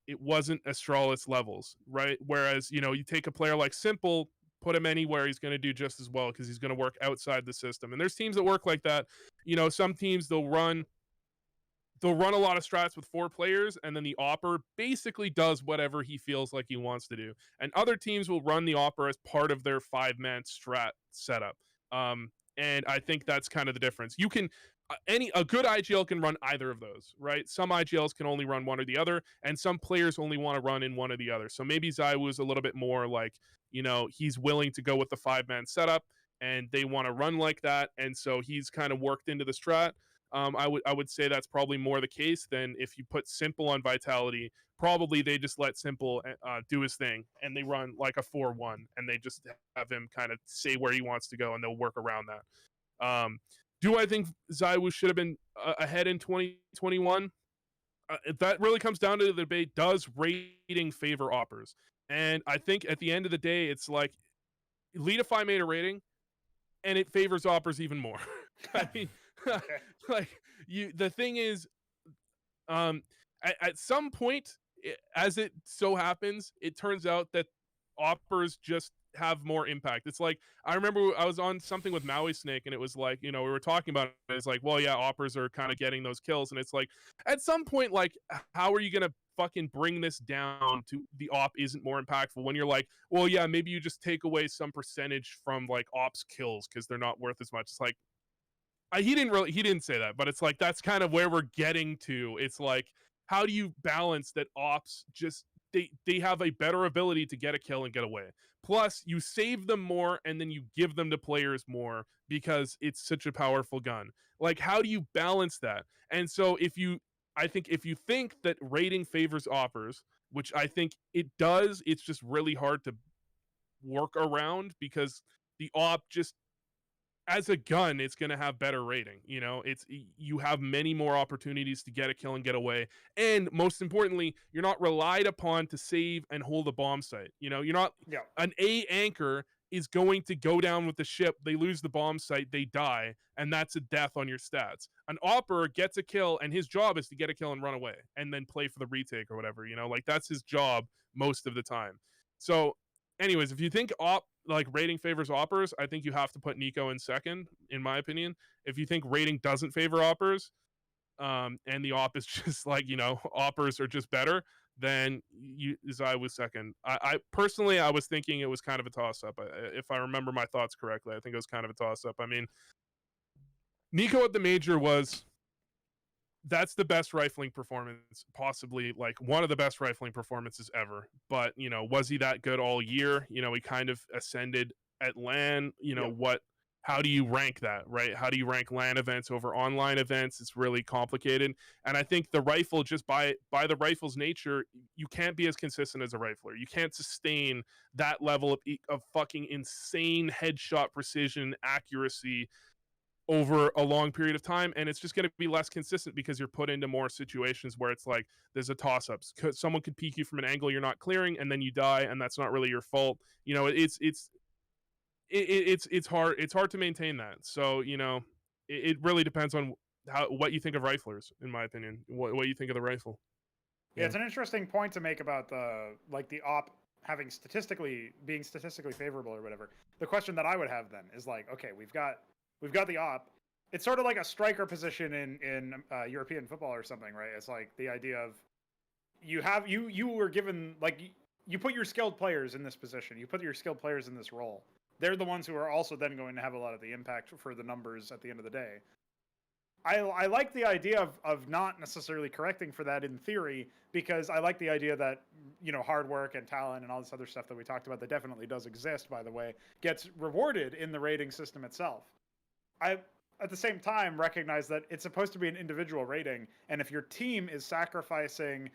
it wasn't Astralis levels, right? Whereas, you take a player like Simple, put him anywhere, he's going to do just as well because he's going to work outside the system. And there's teams that work like that. Some teams they'll run a lot of strats with 4 players, and then the opper basically does whatever he feels like he wants to do. And other teams will run the opper as part of their 5-man strat setup. And I think that's kind of the difference. You can a good IGL can run either of those, right? Some IGLs can only run one or the other, and some players only want to run in one or the other. So maybe ZywOo's a little bit more like, he's willing to go with the 5-man setup, and they want to run like that, and so he's kind of worked into the strat. I would say that's probably more the case than if you put Simple on Vitality. Probably they just let Simple do his thing, and they run like a 4-1, and they just have him kind of say where he wants to go, and they'll work around that. Do I think ZywOo should have been ahead in 2021? That really comes down to the debate, does rating favor oppers? And I think at the end of the day, it's like, Leadify made a rating, and it favors oppers even more. I mean, like, the thing is, at some point, as it so happens, it turns out that oppers just have more impact. It's like, I remember I was on something with Maui Snake, and it was like, we were talking about it. It's like, well, yeah, oppers are kind of getting those kills, and it's like, at some point, like, how are you gonna fucking bring this down to the op isn't more impactful when you're like, well, yeah, maybe you just take away some percentage from like ops kills because they're not worth as much. It's like, he didn't say that, but it's like, that's kind of where we're getting to. It's like, how do you balance that ops just they have a better ability to get a kill and get away. Plus, you save them more, and then you give them to players more because it's such a powerful gun. Like, how do you balance that? And so I think if you think that rating favors oppers, which I think it does, it's just really hard to work around because the op just, as a gun, it's going to have better rating. You have many more opportunities to get a kill and get away. And most importantly, you're not relied upon to save and hold a bomb site. You're not, an A anchor is going to go down with the ship. They lose the bomb site, they die, and that's a death on your stats. An opper gets a kill, and his job is to get a kill and run away and then play for the retake or whatever, like that's his job most of the time. So anyways, if you think rating favors oppers, I think you have to put Nico in second, in my opinion. If you think rating doesn't favor oppers, and the op is just like, oppers are just better, then Zai was second. I personally, I was thinking it was kind of a toss-up. If I remember my thoughts correctly, I think it was kind of a toss-up. I mean, Nico at the major that's the best rifling performance, possibly like one of the best rifling performances ever. But, was he that good all year? He kind of ascended at LAN. How do you rank that, right? How do you rank LAN events over online events? It's really complicated. And I think the rifle, just by the rifle's nature, you can't be as consistent as a rifler. You can't sustain that level of fucking insane headshot precision, accuracy over a long period of time, and it's just going to be less consistent because you're put into more situations where it's like there's a toss-up. Someone could peek you from an angle you're not clearing, and then you die, and that's not really your fault. It's hard. It's hard to maintain that. So it really depends on what you think of riflers, in my opinion. What you think of the rifle. Yeah, it's an interesting point to make about the op being statistically favorable or whatever. The question that I would have then is like, okay, we've got the op. It's sort of like a striker position in European football or something, right? It's like the idea of you were given, like, you put your skilled players in this position. You put your skilled players in this role. They're the ones who are also then going to have a lot of the impact for the numbers at the end of the day. I like the idea of not necessarily correcting for that in theory, because I like the idea that, hard work and talent and all this other stuff that we talked about that definitely does exist, by the way, gets rewarded in the rating system itself. I, at the same time, recognize that it's supposed to be an individual rating, and if your team is sacrificing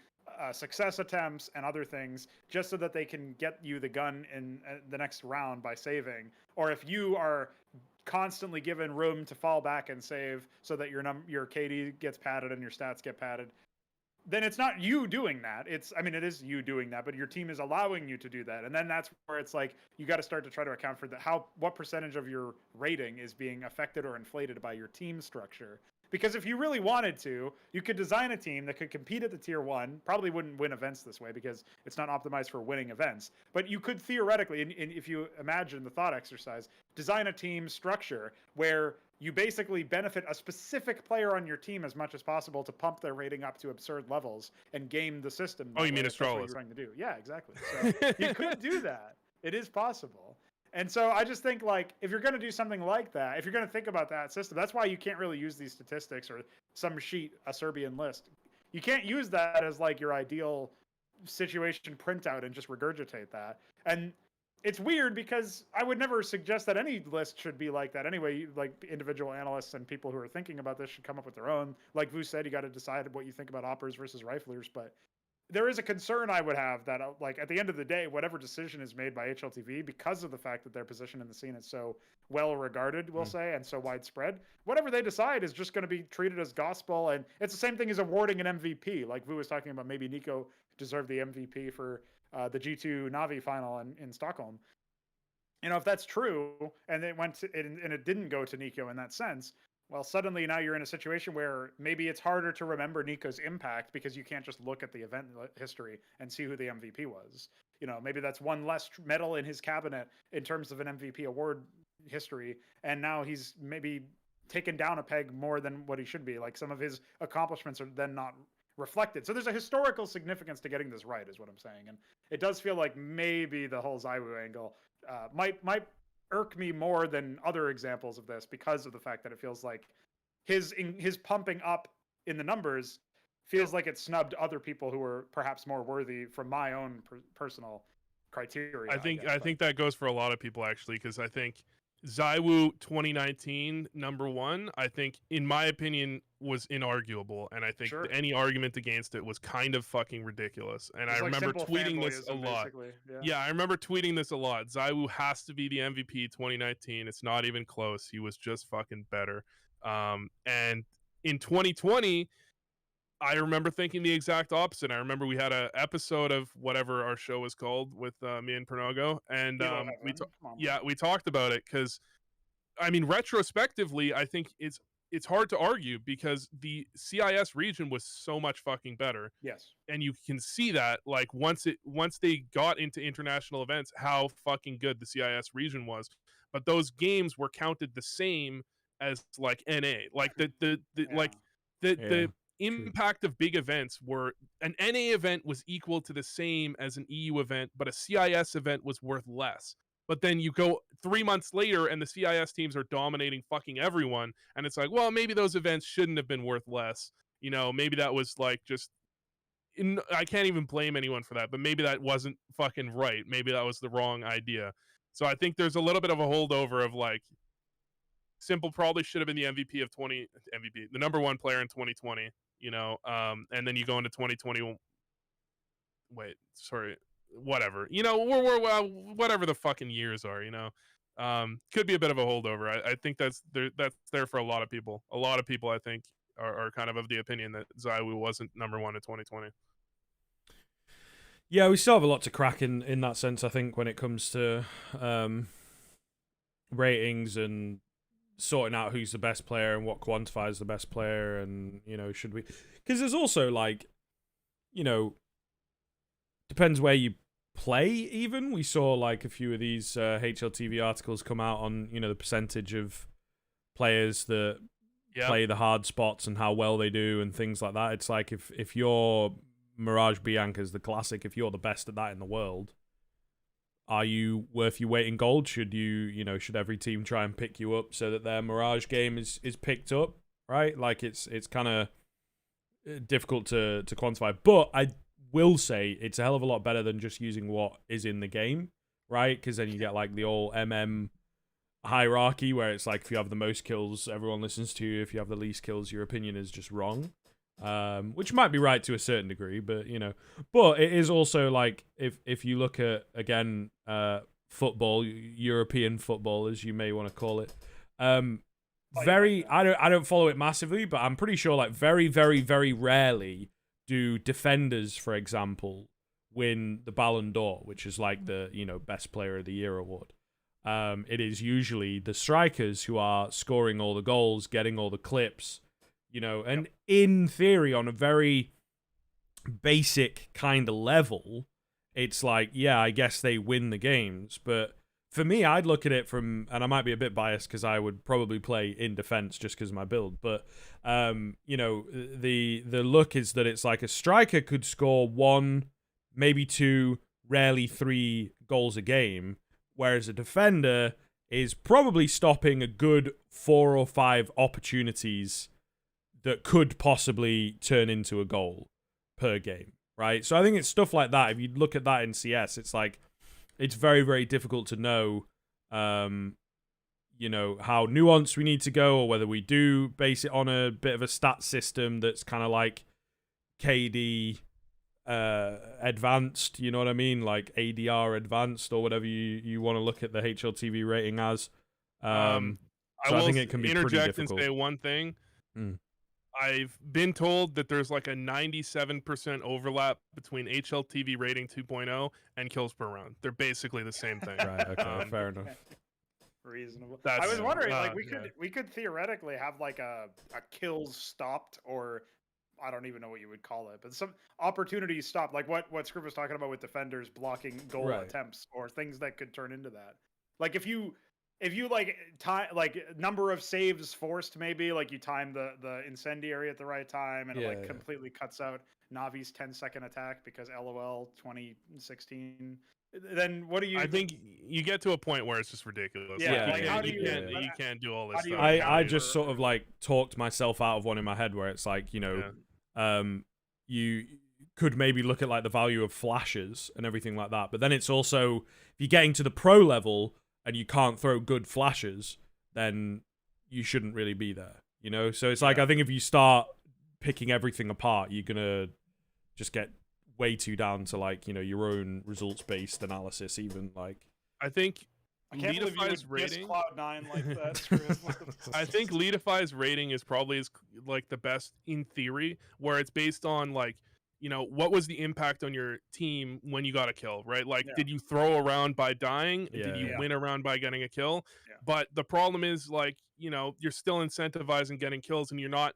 success attempts and other things just so that they can get you the gun in the next round by saving, or if you are constantly given room to fall back and save so that your KD gets padded and your stats get padded, then it's not you doing that. I mean, it is you doing that, but your team is allowing you to do that. And then that's where it's like, you got to start to try to account for what percentage of your rating is being affected or inflated by your team structure. Because if you really wanted to, you could design a team that could compete at the tier 1, probably wouldn't win events this way because it's not optimized for winning events. But you could theoretically, and if you imagine the thought exercise, design a team structure where you basically benefit a specific player on your team as much as possible to pump their rating up to absurd levels and game the system. Oh, you mean That's what you're Astralis? trying to do. Yeah, exactly. So you could do that. It is possible. And so I just think, like, if you're going to do something like that, if you're going to think about that system, that's why you can't really use these statistics or some sheet, a Serbian list. You can't use that as like your ideal situation printout and just regurgitate that. And it's weird because I would never suggest that any list should be like that anyway. Like, individual analysts and people who are thinking about this should come up with their own. Like Vu said, you got to decide what you think about oppers versus riflers. But there is a concern I would have that, like, at the end of the day, whatever decision is made by HLTV, because of the fact that their position in the scene is so well regarded, we'll say, and so widespread, whatever they decide is just going to be treated as gospel. And it's the same thing as awarding an MVP. Like Vu was talking about, maybe Nico deserved the MVP for the G2 Navi final in Stockholm. You know, if that's true, and it didn't go to Nico in that sense, well, suddenly now you're in a situation where maybe it's harder to remember Nico's impact because you can't just look at the event history and see who the MVP was. You know, maybe that's one less medal in his cabinet in terms of an MVP award history, and now he's maybe taken down a peg more than what he should be. Like, some of his accomplishments are then not reflected. So there's a historical significance to getting this right, is what I'm saying. And it does feel like maybe the whole ZywOo angle might irk me more than other examples of this, because of the fact that it feels like his pumping up in the numbers feels like it snubbed other people who were perhaps more worthy from my own personal criteria. I think that goes for a lot of people, actually, because I think ZywOo 2019 #1, I think, in my opinion, was inarguable, and I think any argument against it was kind of fucking ridiculous. And I remember tweeting this a lot. Yeah, I remember tweeting this a lot. ZywOo has to be the MVP 2019. It's not even close. He was just fucking better. And in 2020, I remember thinking the exact opposite. I remember we had an episode of whatever our show was called with me and Pronogo, and we talked about it, because, I mean, retrospectively, I think it's hard to argue, because the CIS region was so much fucking better. Yes, and you can see that, like, once they got into international events, how fucking good the CIS region was. But those games were counted the same as, like, NA, like the impact of big events were, an NA event was equal to the same as an EU event, but a CIS event was worth less. But then you go 3 months later and the CIS teams are dominating fucking everyone, and it's like, well, maybe those events shouldn't have been worth less. You know, maybe that was like I can't even blame anyone for that, but maybe that wasn't fucking right. Maybe that was the wrong idea. So I think there's a little bit of a holdover of, like, Simple probably should have been the MVP, the #1 player in 2020, you know, and then you go into 2021. Whatever, you know, we're whatever the fucking years are, you know, could be a bit of a holdover. I think that's there for a lot of people. A lot of people, I think, are kind of the opinion that ZywOo wasn't #1 in 2020. Yeah, we still have a lot to crack in that sense, I think, when it comes to ratings and sorting out who's the best player and what quantifies the best player, and, you know, should we, because there's also, like, you know, depends where you play. Even we saw, like, a few of these HLTV articles come out on, you know, the percentage of players that play the hard spots and how well they do and things like that. It's like, if you're Mirage Bianca's the classic, if you're the best at that in the world, are you worth your weight in gold? Should should every team try and pick you up so that their Mirage game is picked up, right? Like, it's kind of difficult to quantify. But I will say it's a hell of a lot better than just using what is in the game, right? Because then you get, like, the old MM hierarchy where it's like, if you have the most kills, everyone listens to you. If you have the least kills, your opinion is just wrong. Which might be right to a certain degree, but, you know, but it is also, like, if you look at, again, football, European football, as you may want to call it, I don't follow it massively, but I'm pretty sure, like, very, very, very rarely do defenders, for example, win the Ballon d'Or, which is like the, best player of the year award. It is usually the strikers who are scoring all the goals, getting all the clips, and in theory, on a very basic kind of level, it's like, yeah, I guess they win the games. But for me, I'd look at it from, and I might be a bit biased because I would probably play in defense just because of my build. But, the look is that it's like a striker could score 1, maybe 2, rarely 3 goals a game, whereas a defender is probably stopping a good 4 or 5 opportunities that could possibly turn into a goal per game, right? So I think it's stuff like that. If you look at that in CS, it's like, it's very, very difficult to know, how nuanced we need to go, or whether we do base it on a bit of a stat system that's kind of like KD advanced, you know what I mean? Like ADR advanced, or whatever you want to look at the HLTV rating as. So I think it can be pretty difficult. And say one thing. Mm. I've been told that there's like a 97% overlap between HLTV rating 2.0 and kills per round. They're basically the same thing. Right, okay, fair enough. Reasonable. I was wondering, like, we could theoretically have like a kills stopped, or I don't even know what you would call it, but some opportunities stopped, like what Scrib was talking about with defenders blocking goal attempts, or things that could turn into that. Like if you like time, like number of saves forced, maybe like you time the incendiary at the right time, and it completely cuts out Navi's 10-second attack because LOL 2016. Then what do you? I think you get to a point where it's just ridiculous. Yeah, like, you can't do all this stuff. I just sort of like talked myself out of one in my head where it's like, you could maybe look at like the value of flashes and everything like that, but then it's also, if you're getting to the pro level and you can't throw good flashes, then you shouldn't really be there, So it's like, I think if you start picking everything apart, you're gonna just get way too down to like, your own results-based analysis, even like. I think Leadify's rating Cloud9 like that. I think Leadify's rating is probably like the best in theory, where it's based on like, what was the impact on your team when you got a kill, right? Like, did you throw around by dying? Did you win around by getting a kill? Yeah. But the problem is, like, you're still incentivizing getting kills, and you're not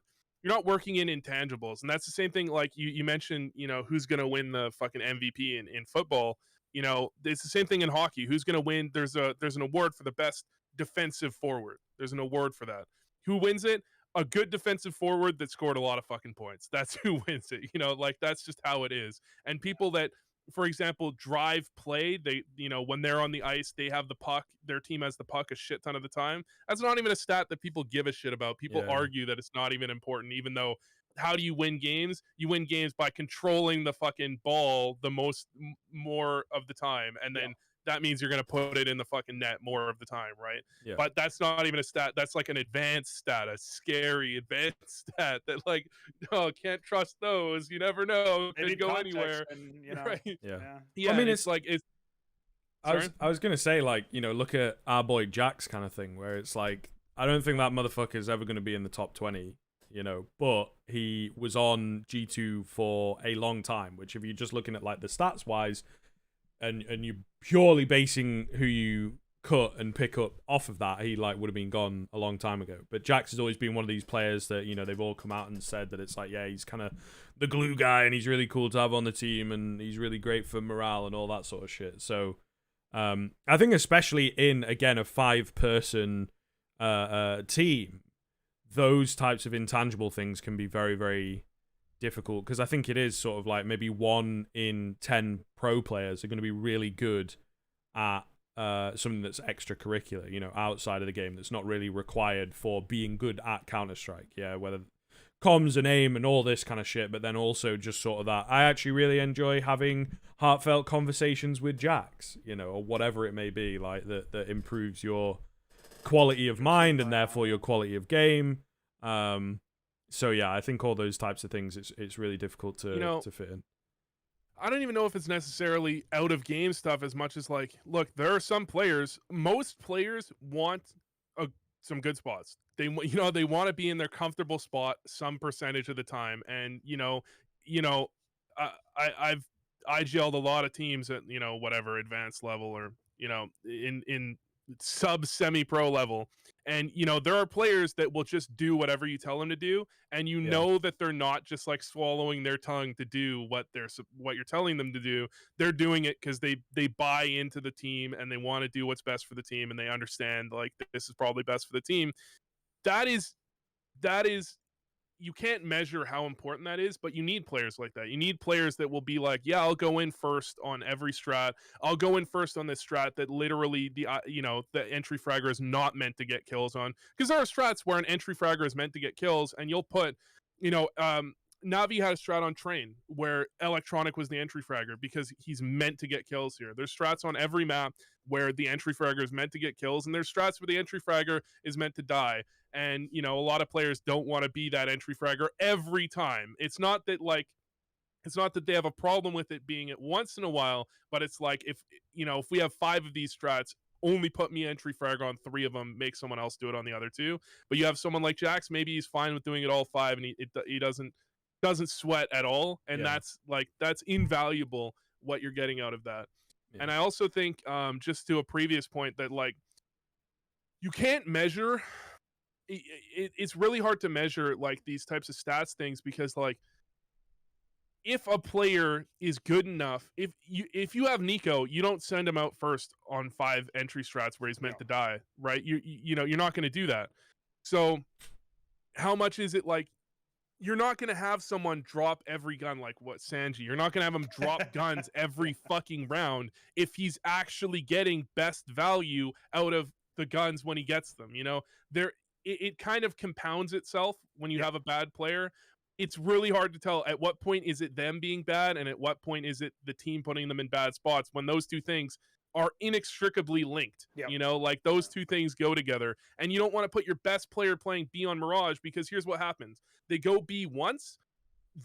working in intangibles. And that's the same thing, like you mentioned, who's going to win the fucking MVP in football. It's the same thing in hockey. Who's going to win? There's an award for the best defensive forward. There's an award for that. Who wins it? A good defensive forward that scored a lot of fucking points. That's who wins it. Like, that's just how it is. And people that, for example, drive play, they, when they're on the ice, they have the puck, their team has the puck a shit ton of the time. That's not even a stat that people give a shit about. People argue that it's not even important, even though, how do you win games? You win games by controlling the fucking ball more of the time, and then that means you're going to put it in the fucking net more of the time, right? Yeah. But that's not even a stat. That's like an advanced stat, a scary advanced stat that, like, no, can't trust those. You never know. Could go anywhere. And, right? Yeah. I mean, it's like it's. I was gonna say, like, look at our boy Jax kind of thing, where it's like, I don't think that motherfucker is ever going to be in the top 20. But he was on G2 for a long time, which, if you're just looking at like the stats wise, and you're purely basing who you cut and pick up off of that, he like would have been gone a long time ago. But Jax has always been one of these players that, they've all come out and said that it's like, yeah, he's kind of the glue guy, and he's really cool to have on the team, and he's really great for morale and all that sort of shit. So I think especially in, again, a 5-person team, those types of intangible things can be very, very difficult, because I think it is sort of like maybe 1 in 10 pro players are going to be really good at something that's extracurricular, outside of the game, that's not really required for being good at Counter-Strike. Yeah, whether comms and aim and all this kind of shit, but then also just sort of that. I actually really enjoy having heartfelt conversations with Jax, or whatever it may be, like that improves your quality of mind and therefore your quality of game. So yeah, I think all those types of things, it's really difficult to fit in. I don't even know if it's necessarily out of game stuff as much as, like, look, there are some players, most players want some good spots. They want to be in their comfortable spot some percentage of the time. And, you know, I've IGL'd a lot of teams at, you know, whatever advanced level or, you know, in sub semi pro level. And, you know, there are players that will just do whatever you tell them to do. And you know that they're not just like swallowing their tongue to do what you're telling them to do. They're doing it because they buy into the team and they want to do what's best for the team. And they understand like this is probably best for the team. That is, you can't measure how important that is, but you need players like that. You need players that will be like, yeah, I'll go in first on every strat. I'll go in first on this strat that literally the entry fragger is not meant to get kills on. Because there are strats where an entry fragger is meant to get kills, and you'll put, Navi had a strat on Train where Electronic was the entry fragger because he's meant to get kills here. There's strats on every map where the entry fragger is meant to get kills, and there's strats where the entry fragger is meant to die. And, you know, a lot of players don't want to be that entry fragger every time. It's not that they have a problem with it being it once in a while, but it's like, if we have 5 of these strats, only put me entry fragger on 3 of them, make someone else do it on the other 2. But you have someone like Jax, maybe he's fine with doing it all 5, and he doesn't sweat at all. And that's invaluable what you're getting out of that. Yeah. And I also think, just to a previous point, that like, you can't measure, it's really hard to measure like these types of stats things, because like, if a player is good enough, if you have Nico, you don't send him out first on 5 entry strats where he's meant to die, right? You're not going to do that. So how much is it like, you're not going to have someone drop every gun like what Sanji. You're not going to have him drop guns every fucking round if he's actually getting best value out of the guns when he gets them. You know, it kind of compounds itself when you have a bad player. It's really hard to tell at what point is it them being bad and at what point is it the team putting them in bad spots, when those two things are inextricably linked. You know, like those two things go together, and you don't want to put your best player playing B on Mirage, because here's what happens. They go B once,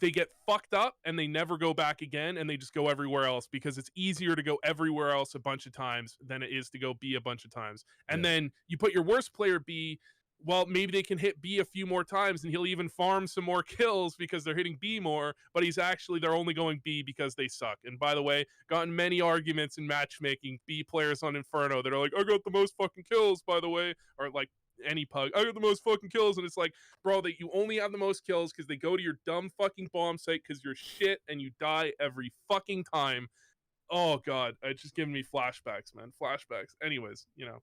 they get fucked up, and they never go back again, and they just go everywhere else, because it's easier to go everywhere else a bunch of times than it is to go B a bunch of times. And then you put your worst player B, well, maybe they can hit B a few more times and he'll even farm some more kills because they're hitting B more, but they're only going B because they suck. And by the way, gotten many arguments in matchmaking, B players on Inferno that are like, I got the most fucking kills, by the way, or like any pug, I got the most fucking kills. And it's like, bro, that you only have the most kills because they go to your dumb fucking bomb site because you're shit and you die every fucking time. Oh God, it's just giving me flashbacks, man. Flashbacks. Anyways, you know.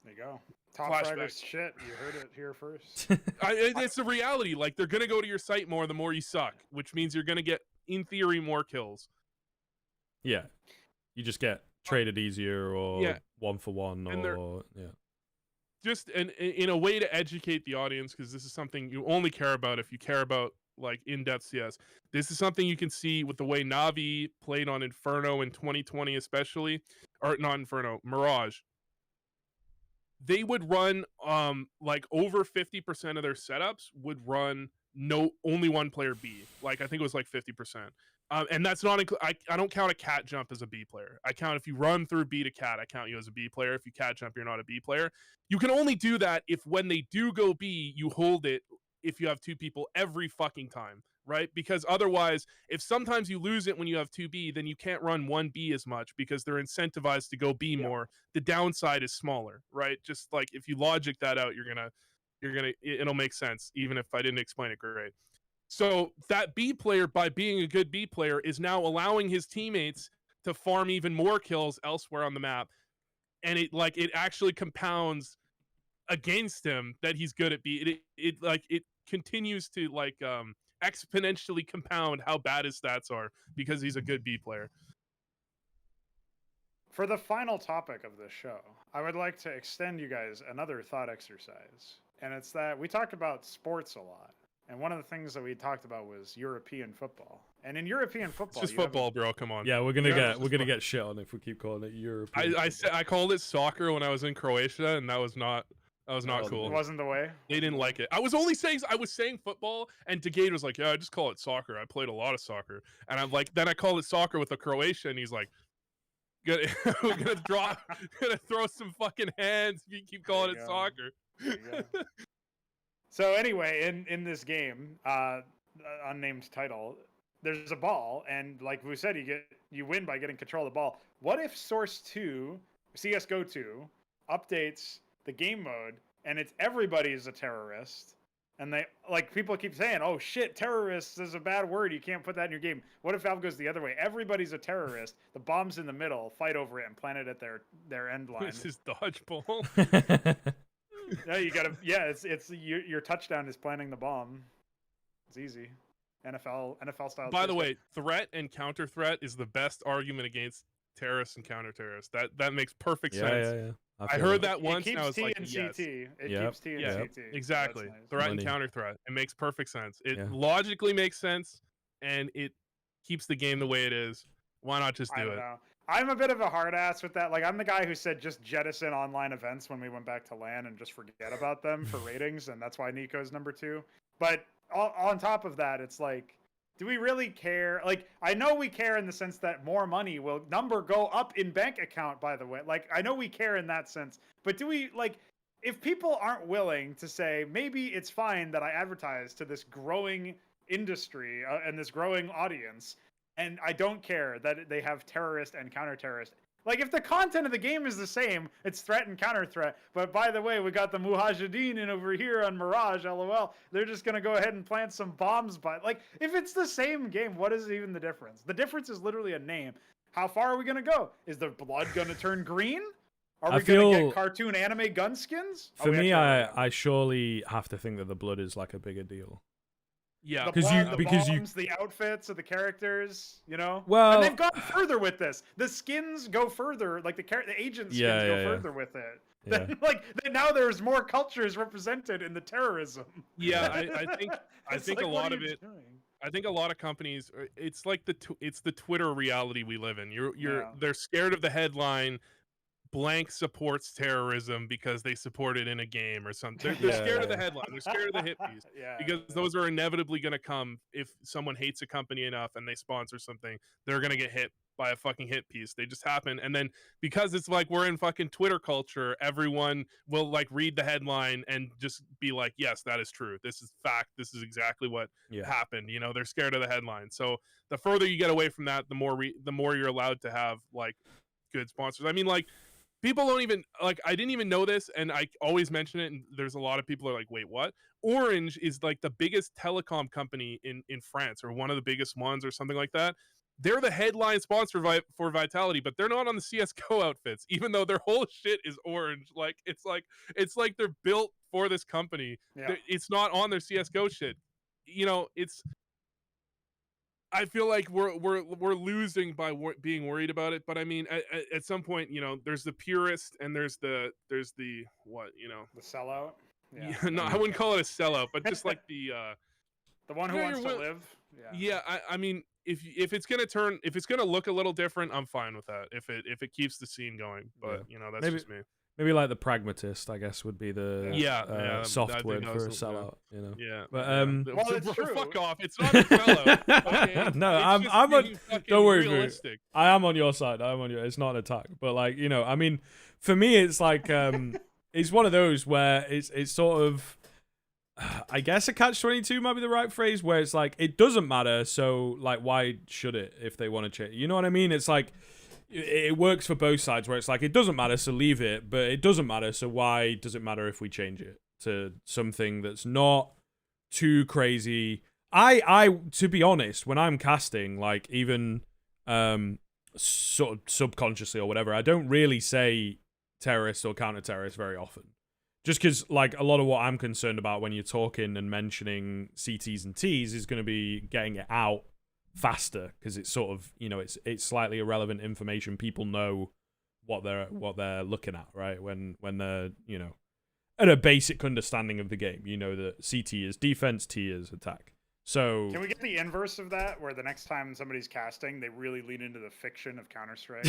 There you go. Top fraggers shit. You heard it here first. It's the reality. Like, they're going to go to your site more the more you suck, which means you're going to get, in theory, more kills. Yeah. You just get traded easier or 1-for-1 or... Just in a way to educate the audience, because this is something you only care about if you care about, like, in-depth CS. This is something you can see with the way Navi played on Inferno in 2020 especially. Or, not Inferno, Mirage. They would run like over 50% of their setups would run only one player B. Like, I think it was like 50%. And that's not I don't count a cat jump as a B player. I count if you run through B to cat, I count you as a B player. If you cat jump, you're not a B player. You can only do that if when they do go B, you hold it if you have 2 people every fucking time, right? Because otherwise, if sometimes you lose it when you have 2B, then you can't run 1B as much because they're incentivized to go B more. The downside is smaller, right? Just like if you logic that out, it'll make sense, even if I didn't explain it great. So that B player, by being a good B player, is now allowing his teammates to farm even more kills elsewhere on the map. And it actually compounds against him that he's good at B. It continues to exponentially compound how bad his stats are because he's a good B player. For the final topic of this show, I would like to extend you guys another thought exercise. And it's that we talked about sports a lot. And one of the things that we talked about was European football. And in European football, it's just football, bro. Come on. Yeah, we're gonna get shit on if we keep calling it European. I called it soccer when I was in Croatia, and that was not cool. It wasn't the way. They didn't like it. I was saying football, and Degade was like, "Yeah, I just call it soccer. I played a lot of soccer." And I'm like, then I called it soccer with a Croatian, and he's like, "We're gonna throw some fucking hands if you keep calling it soccer." So anyway, in this game, unnamed title, there's a ball, and like Vu said, you win by getting control of the ball. What if Source 2, CS:GO 2, updates the game mode, and it's everybody's a terrorist, and they people keep saying, "Oh shit, terrorists is a bad word. You can't put that in your game." What if Valve goes the other way? Everybody's a terrorist. The bomb's in the middle. Fight over it and plant it at their end line. This is dodgeball. No, you gotta. Yeah, it's your touchdown is planting the bomb. It's easy. NFL style. By the way, threat and counter threat is the best argument against terrorists and counter terrorists. That makes perfect sense. Yeah. I heard that once, and I was T like, and yes. CT. It Yep. keeps T and Yeah, CT. exactly. That's nice. Threat Money. and counter threat. It makes perfect sense. It Yeah. logically makes sense, and it keeps the game the way it is. Why not just I do don't it? know. I'm a bit of a hard ass with that. Like, I'm the guy who said just jettison online events when we went back to LAN and just forget about them for ratings, and that's why Nico's number 2. But on top of that, it's like, do we really care? Like, I know we care in the sense that more money will go up in bank account, by the way. Like, I know we care in that sense. But do we, like, if people aren't willing to say, maybe it's fine that I advertise to this growing industry and this growing audience, and I don't care that they have terrorist and counter-terrorist. Like, if the content of the game is the same, it's threat and counter-threat. But by the way, we got the Mujahideen in over here on Mirage, LOL. They're just going to go ahead and plant some bombs. But, like, if it's the same game, what is even the difference? The difference is literally a name. How far are we going to go? Is the blood going to turn green? Are we going to get cartoon anime gun skins? For me, I surely have to think that the blood is, like, a bigger deal. Yeah, the bombs, the outfits of the characters, you know. Well, and they've gone further with this. The skins go further, like the agent skins go further with it. Yeah. Now there's more cultures represented in the terrorism. Yeah, I think like, a lot of it. doing? I think a lot of companies, it's like it's the Twitter reality we live in. They're scared of the headline. Blank supports terrorism because they support it in a game or something. They're scared of the headline. They're scared of the hit piece because those are inevitably going to come if someone hates a company enough and they sponsor something. They're going to get hit by a fucking hit piece. They just happen. And then because it's like we're in fucking Twitter culture, everyone will like read the headline and just be like, yes, that is true. This is fact. This is exactly what happened. You know, they're scared of the headline. So the further you get away from that, the more you're allowed to have like good sponsors. I mean, like, people don't even, like, I didn't even know this, and I always mention it, and there's a lot of people are like, wait, what? Orange is, like, the biggest telecom company in France, or one of the biggest ones, or something like that. They're the headline sponsor for Vitality, but they're not on the CSGO outfits, even though their whole shit is orange. Like, it's like they're built for this company. Yeah. It's not on their CSGO shit. You know, I feel like we're losing by being worried about it, but I mean, at some point, you know, there's the purist and there's the what, you know, the sellout. Yeah, no, I wouldn't call it a sellout, but just like the one who wants to live. Yeah, I mean, if it's gonna look a little different, I'm fine with that. If it keeps the scene going, but you know, that's just me. Maybe like the pragmatist, I guess, would be the soft word for a sellout. You know. Yeah. But well, it's true. Fuck off! It's not a sellout. Okay? No, it's I'm on. Don't worry, realistic. I am on your side. It's not an attack, but like, you know, I mean, for me, it's like it's one of those where it's sort of, I guess a catch-22 might be the right phrase, where it's like it doesn't matter, so like why should it if they want to change? You know what I mean? It's like. It works for both sides where it's like it doesn't matter, so leave it, but it doesn't matter, so why does it matter if we change it to something that's not too crazy? I to be honest, when I'm casting, like even sort of subconsciously or whatever, I don't really say terrorist or counter-terrorist very often. Just because like a lot of what I'm concerned about when you're talking and mentioning CTs and Ts is going to be getting it out faster, because it's sort of, you know, it's slightly irrelevant information. People know what they're looking at, right? When they're, you know, at a basic understanding of the game, you know that CT is defense, T is attack. So can we get the inverse of that, where the next time somebody's casting, they really lean into the fiction of Counter-Strike?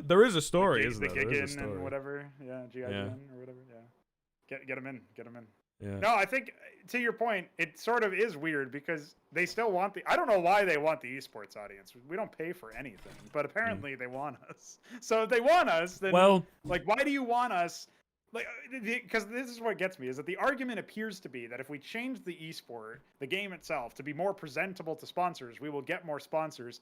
There is a story, isn't there? The Gigan and whatever, GIGN or whatever, Get them in. Yeah. No, I think to your point, it sort of is weird because they still want I don't know why they want the esports audience. We don't pay for anything, but apparently they want us. So if they want us, then like, why do you want us like, because this is what gets me, is that the argument appears to be that if we change the esport, the game itself, to be more presentable to sponsors, we will get more sponsors.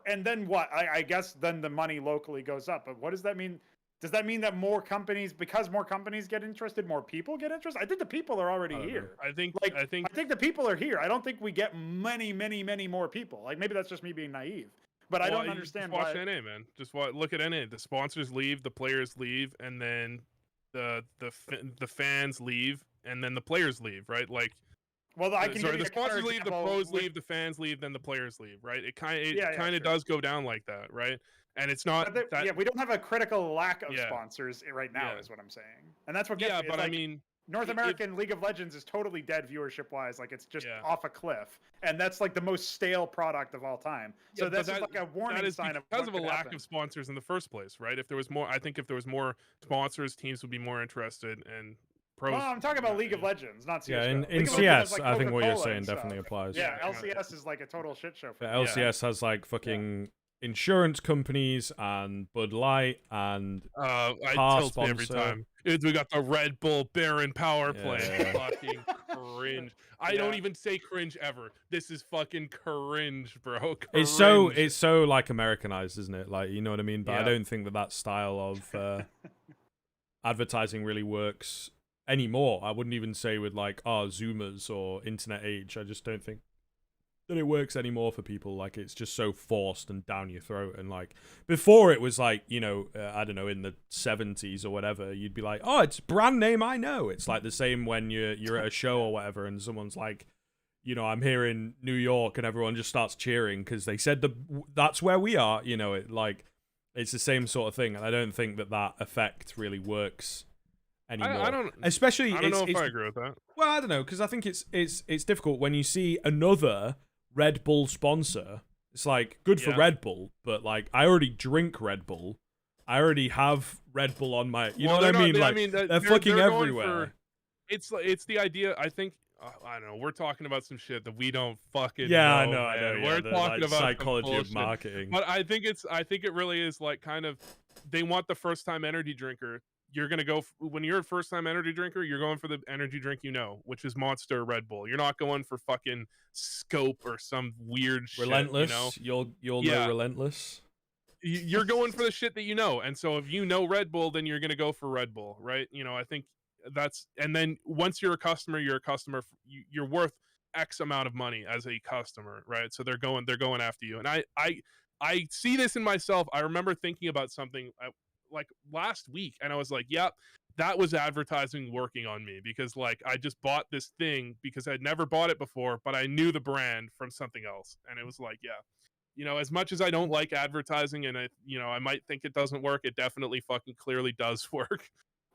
And then what? I guess then the money locally goes up. But what does that mean? Does that mean that more companies, because more companies get interested, more people get interested? I think the people are already here. I think the people are here. I don't think we get many more people. Like, maybe that's just me being naive. But I don't understand why. Watch NA, man. Look at NA. The sponsors leave, the players leave, and then the fans leave, and then the players leave, right? Like, well, the sponsors leave, the pros leave, the fans leave, then the players leave, right? It kind of does go down like that, right? And it's not we don't have a critical lack of sponsors right now, is what I'm saying. And that's what gets me. But like, I mean, North American League of Legends is totally dead viewership wise. Like, it's just off a cliff, and that's like the most stale product of all time. So that's just like a warning sign because of a lack of sponsors in the first place, right? If there was more, I think if there was more sponsors, teams would be more interested. And pros. Well, I'm talking about League of Legends, not CS:GO. Yeah, in CS, like I think what you're saying definitely applies. Yeah, LCS is like a total shit show. For LCS has like fucking insurance companies and Bud Light and I tilt me every time. We got the Red Bull Baron power play. Fucking cringe. I don't even say cringe ever. This is fucking cringe, bro. Cringe. It's so like Americanized, isn't it? Like, you know what I mean? But I don't think that style of advertising really works anymore. I wouldn't even say with like Zoomers or Internet Age. I just don't think that it works anymore for people. Like, it's just so forced and down your throat. And like before, it was like, you know, I don't know, in the 70s or whatever, you'd be like, oh, it's brand name I know. It's like the same when you're at a show or whatever, and someone's like, you know, I'm here in New York, and everyone just starts cheering because they said that's where we are. You know, it's the same sort of thing, and I don't think that effect really works anymore. I don't know if I agree with that. Well, I don't know, because I think it's difficult when you see another Red Bull sponsor. It's like good for Red Bull, but like I already drink Red Bull. I already have Red Bull on my. You know what I mean? They're fucking everywhere. It's the idea. I think. I don't know. We're talking about some shit that we don't fucking. Yeah, know, I know. Man. We're talking about psychology of marketing. But I think it really is like kind of. They want the first time energy drinker. You're gonna go when you're a first time energy drinker. You're going for the energy drink you know, which is Monster or Red Bull. You're not going for fucking Scope or some weird Relentless. Shit, you know? You'll know Relentless. You're going for the shit that you know, and so if you know Red Bull, then you're gonna go for Red Bull, right? You know, I think that's. And then once you're a customer, you're worth X amount of money as a customer, right? So they're going after you, and I see this in myself. I remember thinking about something like last week, and I was like, yep, that was advertising working on me, because like I just bought this thing because I'd never bought it before, but I knew the brand from something else, and it was like, yeah, you know, as much as I don't like advertising, and I might think it doesn't work, it definitely fucking clearly does work.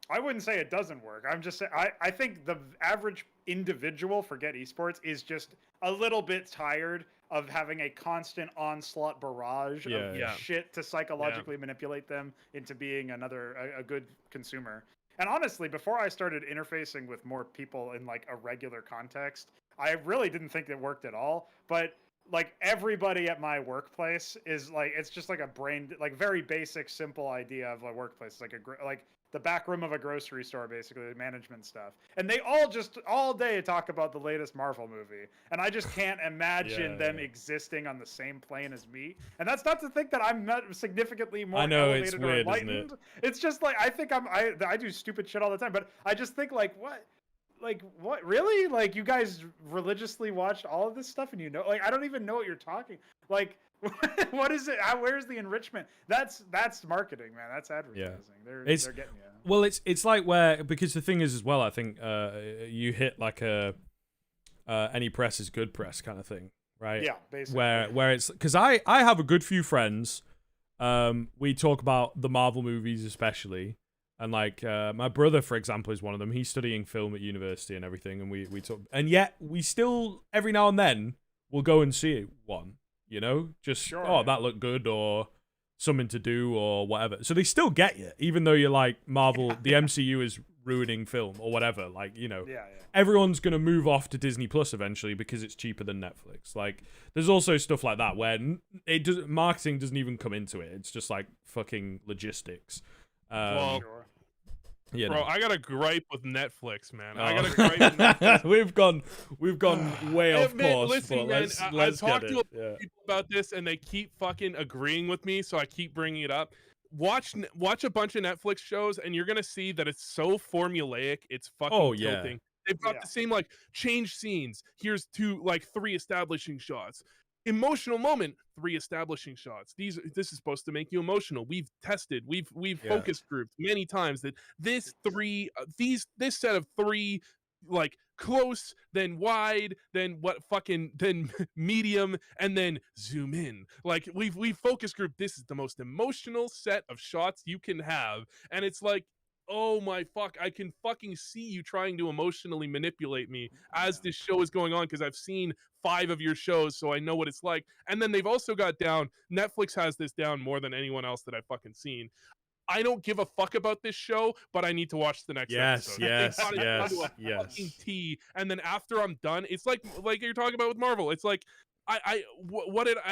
I wouldn't say it doesn't work. I'm just saying, I think the average individual, forget esports, is just a little bit tired of having a constant onslaught barrage of shit to psychologically manipulate them into being a good consumer. And honestly, before I started interfacing with more people in like a regular context, I really didn't think it worked at all. But like everybody at my workplace is like, it's just like a very basic, simple idea of a workplace. It's like the back room of a grocery store, basically, the management stuff. And they all day talk about the latest Marvel movie. And I just can't imagine them existing on the same plane as me. And that's not to think that I'm not significantly more elevated it's weird, or enlightened. Isn't it? It's just like, I think I do stupid shit all the time, but I just think like, what? Like, what? Really? Like, you guys religiously watched all of this stuff and like, I don't even know what you're talking. Like, what is it? Where's the enrichment? That's marketing, man. That's advertising. They're getting you. Well, it's like because the thing is as well, I think you hit like a any press is good press kind of thing, right? Yeah, basically. Where it's because I have a good few friends. We talk about the Marvel movies especially, and like my brother, for example, is one of them. He's studying film at university and everything, and we talk, and yet we still every now and then we'll go and see one. You know, just that looked good, or something to do, or whatever. So they still get you, even though you're like, Marvel, the MCU is ruining film or whatever. Like, you know, everyone's gonna move off to Disney Plus eventually because it's cheaper than Netflix. Like, there's also stuff like that where marketing doesn't even come into it. It's just like fucking logistics. You Bro, know. I got a gripe with Netflix, man. I got a gripe with Netflix. we've gone way off course. Listen, but man, let's I've talked get to it. a lot of people about this, and they keep fucking agreeing with me, so I keep bringing it up. Watch a bunch of Netflix shows, and you're gonna see that it's so formulaic. It's fucking Oh, yeah. tilting. They've got the same like change scenes. Here's 3 establishing shots. Emotional moment, 3 establishing shots. This is supposed to make you emotional. We've tested, we've focus grouped many times that this set of 3 like close, then wide, then then medium, and then zoom in. Like we've focus grouped. This is the most emotional set of shots you can have, and it's like, oh my fuck, I can fucking see you trying to emotionally manipulate me as this show is going on, because I've seen 5 of your shows, so I know what it's like. And then they've also got down, Netflix has this down more than anyone else that I've fucking seen. I don't give a fuck about this show, but I need to watch the next episode. Yes. Fucking tea, and then after I'm done, it's like you're talking about with Marvel. It's like I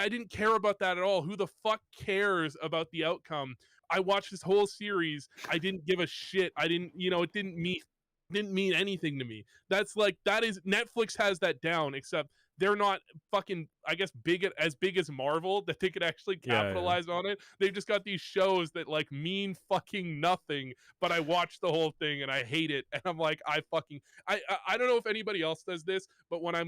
didn't care about that at all. Who the fuck cares about the outcome? I watched this whole series. I didn't give a shit. I didn't, it didn't mean anything to me. That is Netflix has that down, except they're not fucking, I guess, as big as Marvel that they could actually capitalize on it. They've just got these shows that like mean fucking nothing, but I watch the whole thing and I hate it. And I'm like, I don't know if anybody else does this, but when I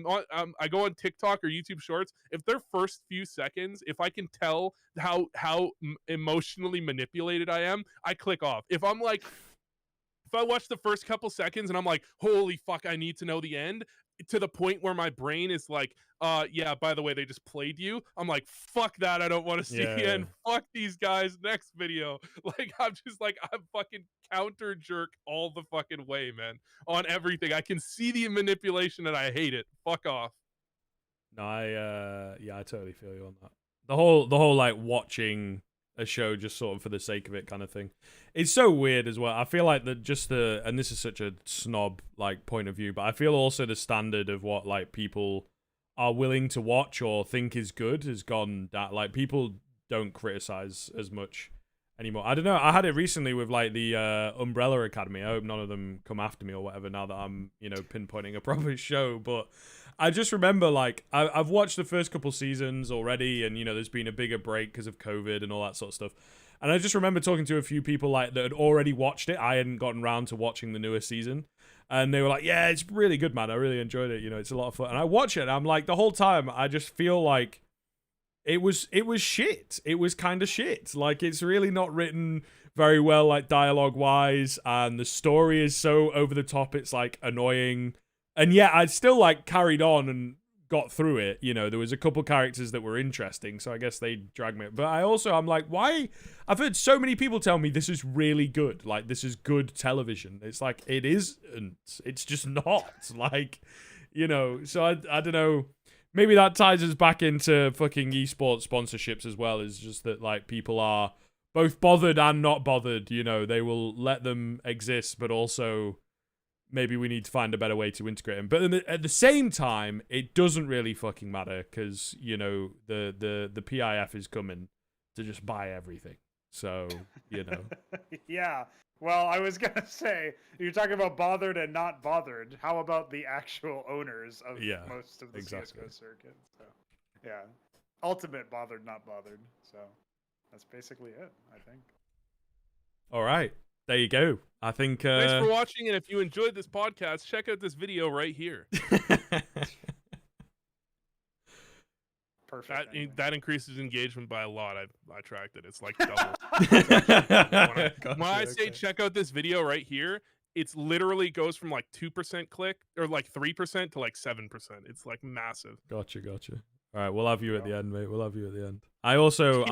go on TikTok or YouTube Shorts, if their first few seconds, if I can tell how emotionally manipulated I am, I click off. If I watch the first couple seconds and I'm like, holy fuck, I need to know the end, to the point where my brain is like, yeah, by the way, they just played you. I'm like, fuck that, I don't want to see the end. Fuck these guys, next video. Like, I'm fucking counter jerk all the fucking way, man, on everything. I can see the manipulation and I hate it. Fuck off. No, I totally feel you on that. The whole like watching a show just sort of for the sake of it kind of thing. It's so weird as well. I feel like and this is such a snob like point of view, but I feel also the standard of what like people are willing to watch or think is good has gone down. Like people don't criticize as much anymore. I don't know. I had it recently with like the Umbrella Academy. I hope none of them come after me or whatever now that I'm, pinpointing a proper show, but I just remember, like, I've watched the first couple seasons already, and, there's been a bigger break because of COVID and all that sort of stuff. And I just remember talking to a few people, like, that had already watched it. I hadn't gotten around to watching the newest season. And they were like, yeah, it's really good, man. I really enjoyed it. It's a lot of fun. And I watch it, and I'm like, the whole time, I just feel like it was shit. It was kind of shit. Like, it's really not written very well, like, dialogue-wise. And the story is so over the top, it's, like, annoying. And yeah, I still like carried on and got through it. There was a couple characters that were interesting, so I guess they dragged me. But I'm like, why? I've heard so many people tell me this is really good. Like, this is good television. It's like, it isn't. It's just not. Like, so I don't know. Maybe that ties us back into fucking esports sponsorships as well. Is just that, like, people are both bothered and not bothered. They will let them exist, but also maybe we need to find a better way to integrate them. But at the same time, it doesn't really fucking matter because, the PIF is coming to just buy everything. So, Yeah. Well, I was going to say, you're talking about bothered and not bothered. How about the actual owners of most of the CSGO circuit? So, yeah. Ultimate bothered, not bothered. So that's basically it, I think. All right. There you go. I think. Thanks for watching, and if you enjoyed this podcast, check out this video right here. Perfect. That increases engagement by a lot. I tracked it. It's like double. when I say check out this video right here, it's literally goes from like 2% click or like 3% to like 7%. It's like massive. Gotcha. All right, we'll have you at the end, mate. We'll have you at the end. I also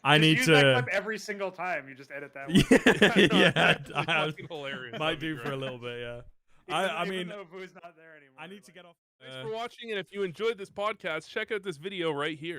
I need use to that clip every single time. You just edit that one. Fucking hilarious. Might do for a little bit, yeah. I mean, Voo's not there anymore. I need to get off. Thanks for watching, and if you enjoyed this podcast, check out this video right here.